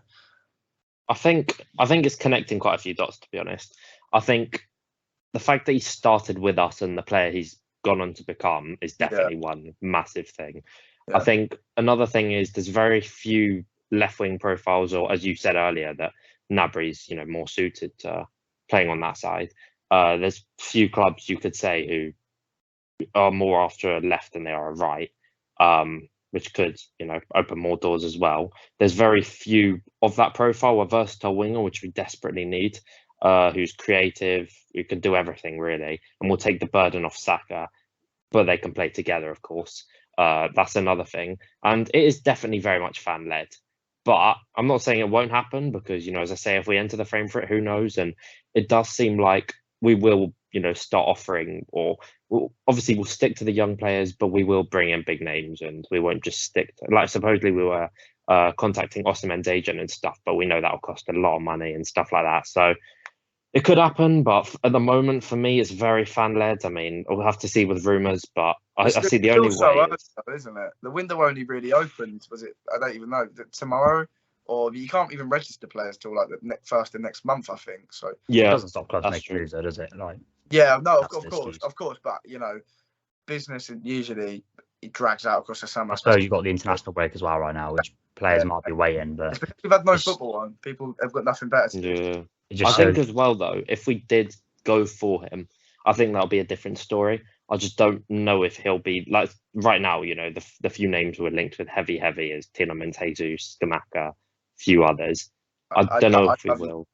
I think it's connecting quite a few dots. To be honest, I think the fact that he started with us and the player he's gone on to become is definitely one massive thing. Yeah. I think another thing is there's very few left-wing profiles, or as you said earlier, that Gnabry's, you know, more suited to playing on that side. There's few clubs you could say who are more after a left than they are a right, which could, you know, open more doors as well. There's very few of that profile, a versatile winger, which we desperately need, who's creative, who can do everything really, and will take the burden off Saka, but they can play together, of course. That's another thing, and it is definitely very much fan-led. But I'm not saying it won't happen because, you know, as I say, if we enter the frame for it, who knows? And it does seem like we will, you know, start offering, or obviously we'll stick to the young players, but we will bring in big names and we won't just stick to, like, supposedly we were contacting Osimhen's agent and stuff, but we know that'll cost a lot of money and stuff like that. So it could happen, but at the moment, for me, it's very fan-led. I mean, we'll have to see with rumours, but I see the only way. Isn't it? The window only really opened, was it? I don't even know, tomorrow, or you can't even register players till like the first of next month, I think. So it doesn't stop clubs making moves, though, does it? Like, yeah, no, of course, but you know, business usually, he drags out across the summer. I suppose you've got the international break as well right now, which players might be waiting. But we've had no football on. People have got nothing better to do. Yeah, I think as well though, if we did go for him, I think that'll be a different story. I just don't know if he'll be like right now. You know, the few names we're linked with heavy is Tielemans, Jesus, Scamacca, a few others. I don't know if we will.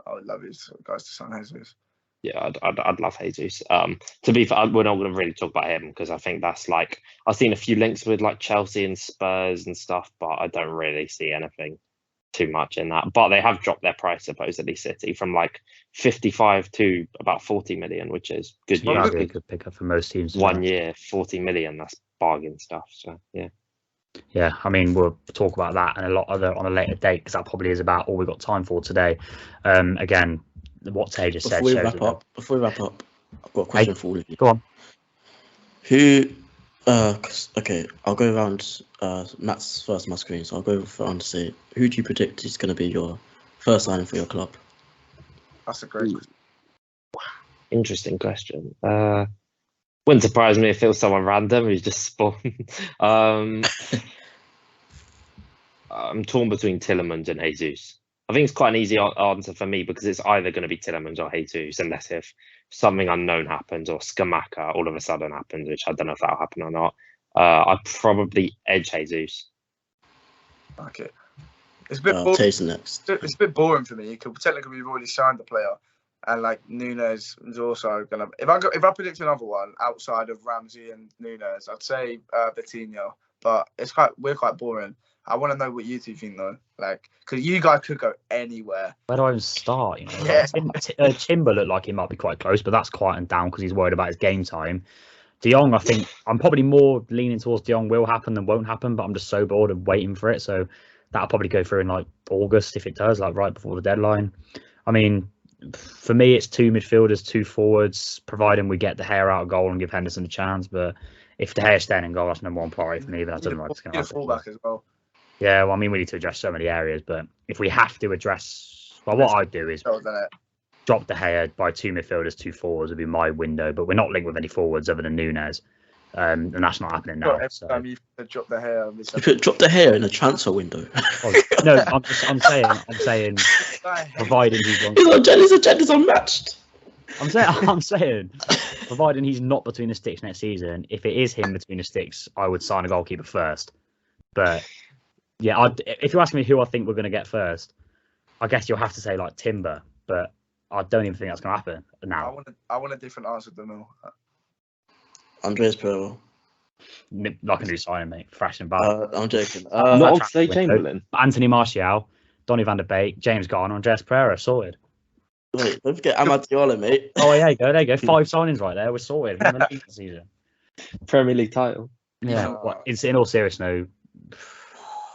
I would love his guys to sign Jesus. Yeah, I'd love Jesus. To be fair, we're not going to really talk about him because I think that's like I've seen a few links with like Chelsea and Spurs and stuff, but I don't really see anything too much in that. But they have dropped their price supposedly, City, from like 55 to about 40 million, which is good news. That'd be a good pickup for most teams. 1 year, 40 million. That's bargain stuff. So yeah. Yeah, I mean, we'll talk about that and a lot other on a later date because that probably is about all we've got time for today. Again, what Tay just said. Before we wrap up, I've got a question for all of you. Go on. Who? Okay, I'll go around. Matt's first on my screen, so I'll go around to say, who do you predict is going to be your first signing for your club? That's a great question. Interesting question. Wouldn't surprise me if it was someone random who's just spawned. I'm torn between Tielemans and Jesus. I think it's quite an easy answer for me because it's either going to be Tielemans or Jesus, unless if something unknown happens or Scamacca all of a sudden happens, which I don't know if that'll happen or not. I'd probably edge Jesus. Okay. It's a bit boring. Next. It's a bit boring for me because technically we've already signed the player, and like Nunez is also gonna. If I predict another one outside of Ramsey and Nunez, I'd say Vitinho. But we're quite boring. I want to know what you two think though, like because you guys could go anywhere. Where do I even start? You know, yeah. Timber looked like he might be quite close, but that's quieting down because he's worried about his game time. De Jong, I think I'm probably more leaning towards De Jong will happen than won't happen, but I'm just so bored of waiting for it. So that'll probably go through in like August if it does, like right before the deadline. I mean, for me, it's 2 midfielders, 2 forwards, providing we get the hair out of goal and give Henderson a chance. But if the hair's staying in goal, that's number one priority for me. But that doesn't like it's going to happen. Fullback as well. Yeah, well, I mean, we need to address so many areas, but if we have to address, well, what I'd do is drop the hair by 2 midfielders, 2 forwards would be my window. But we're not linked with any forwards other than Nunez. And that's not happening now. Every time you drop the hair, you could drop the hair in a transfer window. No, I'm saying, providing he's on. His agenda's unmatched. I'm saying, providing he's not between the sticks next season. If it is him between the sticks, I would sign a goalkeeper first. But yeah, if you ask me who I think we're going to get first, I guess you'll have to say like Timber. But I don't even think that's going to happen now. I want a different answer than Mill. Andreas Pereira. Like a new signing, mate. Fresh and bad. I'm joking. Not Oxlade-Chamberlain. Anthony Martial, Donny van der Beek, James Garner, Andreas Pereira. Sorted. Wait, don't forget Amad Diallo, mate. Oh, yeah, there you go. 5 signings right there. We're sorted. Season. Premier League title. Yeah. Well, in all seriousness,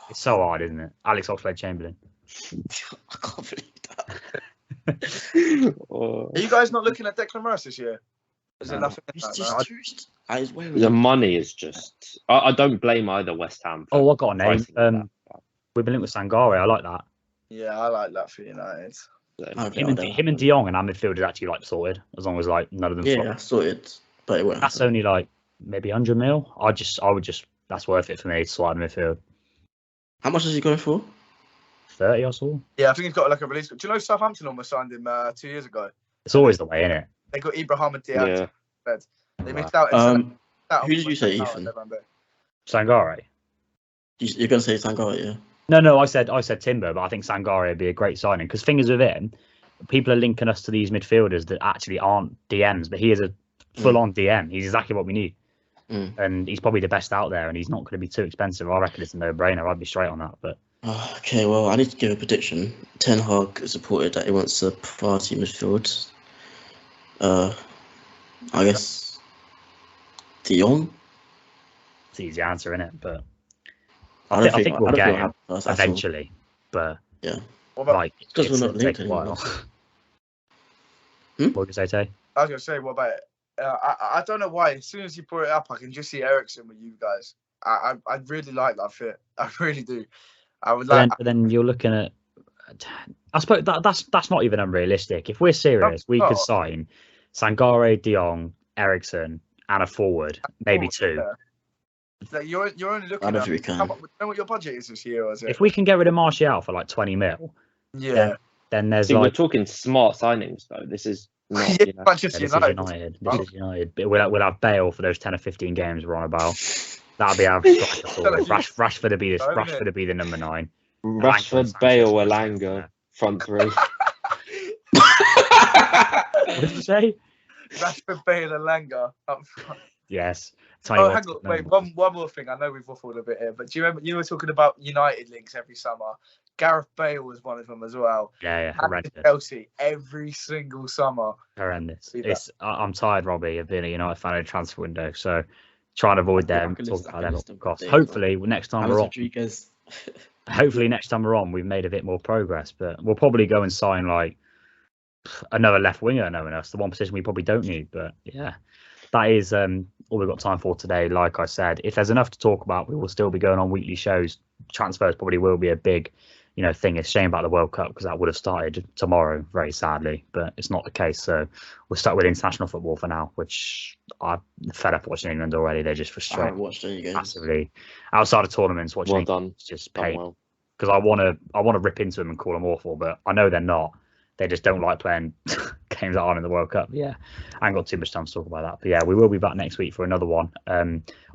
it's so hard, isn't it? Alex Oxlade-Chamberlain. I can't believe that. Are you guys not looking at Declan Rice this year? Is there nothing? The money is just. I don't blame either West Ham. I got a name. We've been linked with Sangare. I like that. Yeah, I like that for United. Him and De Jong and our midfield is actually like sorted, as long as like none of them. Yeah, sorted. But it won't. That's only like maybe 100 mil. I would just. That's worth it for me to slide midfield. How much is he going for? 30 or so. Yeah, I think he's got like a release. Do you know Southampton almost signed him 2 years ago? It's always the way, isn't it? They got Ibrahim Diaz. Yeah. They missed out. Who did you say, Ethan? Sangare. You're going to say Sangare, yeah? No. I said Timber, but I think Sangare would be a great signing because fingers with him, people are linking us to these midfielders that actually aren't DMs, but he is a full-on DM. He's exactly what we need, and he's probably the best out there, and he's not going to be too expensive. I reckon it's a no-brainer. I'd be straight on that, but. Okay, well, I need to give a prediction. Ten Hag has reported that he wants a priority midfield. I guess De Jong. It's an easy answer, isn't it? But I think we'll get him eventually. But yeah, like because we're not linked anymore. What would you say, Tay? I was going to say, what about it? I don't know why. As soon as you brought it up, I can just see Eriksen with you guys. I really like that fit. I really do. I would like. But then you're looking at. I suppose that's not even unrealistic. If we're serious, we could sign Sangare, De Jong, Eriksen, and a forward, maybe 2. Like you're only looking I don't at. think we can. You know what your budget is this year, or is it? If we can get rid of Martial for like 20 mil, Yeah. then there's See, we're like talking smart signings though. This is not. Yeah, You know, not just this United. is United. This is United. But we'll have Bale for those 10 or 15 games we're on about. That'll be our striker forward. Rashford to be Rashford to be the number 9. Rashford, Bale, Elanga, front three. What did you say? Rashford, Bale, and Langer up front. Yes. Hang on, wait, one more thing. I know we've waffled a bit here, but do you remember you were talking about United links every summer? Gareth Bale was one of them as well. Yeah, horrendous. Chelsea every single summer. Horrendous. I'm tired, Robbie, of being a United fan in the transfer window, so try and avoid them. Talk about them at cost. Hopefully, next time we're on. Hopefully, next time we're on, we've made a bit more progress, but we'll probably go and sign like another left winger, knowing us, the one position we probably don't need. But yeah, that is all we've got time for today. Like I said, if there's enough to talk about, we will still be going on weekly shows. Transfers probably will be a big, thing. It's a shame about the World Cup because that would have started tomorrow, very sadly, but it's not the case. So we'll start with international football for now, which I'm fed up watching England already. They're just frustrated. I haven't watched any games. Massively. Outside of tournaments, watching England is just pain. Because I want to rip into them and call them awful, but I know they're not. They just don't like playing games that aren't in the World Cup. Yeah, I ain't got too much time to talk about that. But yeah, we will be back next week for another one.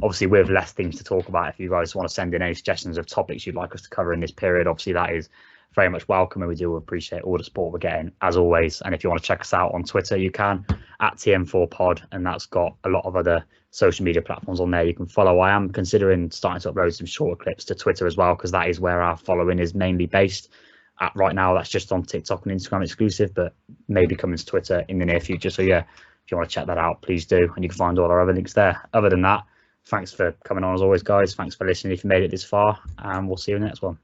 Obviously, with less things to talk about. If you guys want to send in any suggestions of topics you'd like us to cover in this period, obviously that is very much welcome, and we do appreciate all the support we're getting as always. And if you want to check us out on Twitter, you can at TM4Pod, and that's got a lot of other social media platforms on there you can follow. I am considering starting to upload some shorter clips to Twitter as well, because that is where our following is mainly based. Right now, that's just on TikTok and Instagram exclusive, but maybe coming to Twitter in the near future. So yeah, if you want to check that out, please do, and you can find all our other links there. Other than that, thanks for coming on as always, guys. Thanks for listening if you made it this far, and we'll see you in the next one.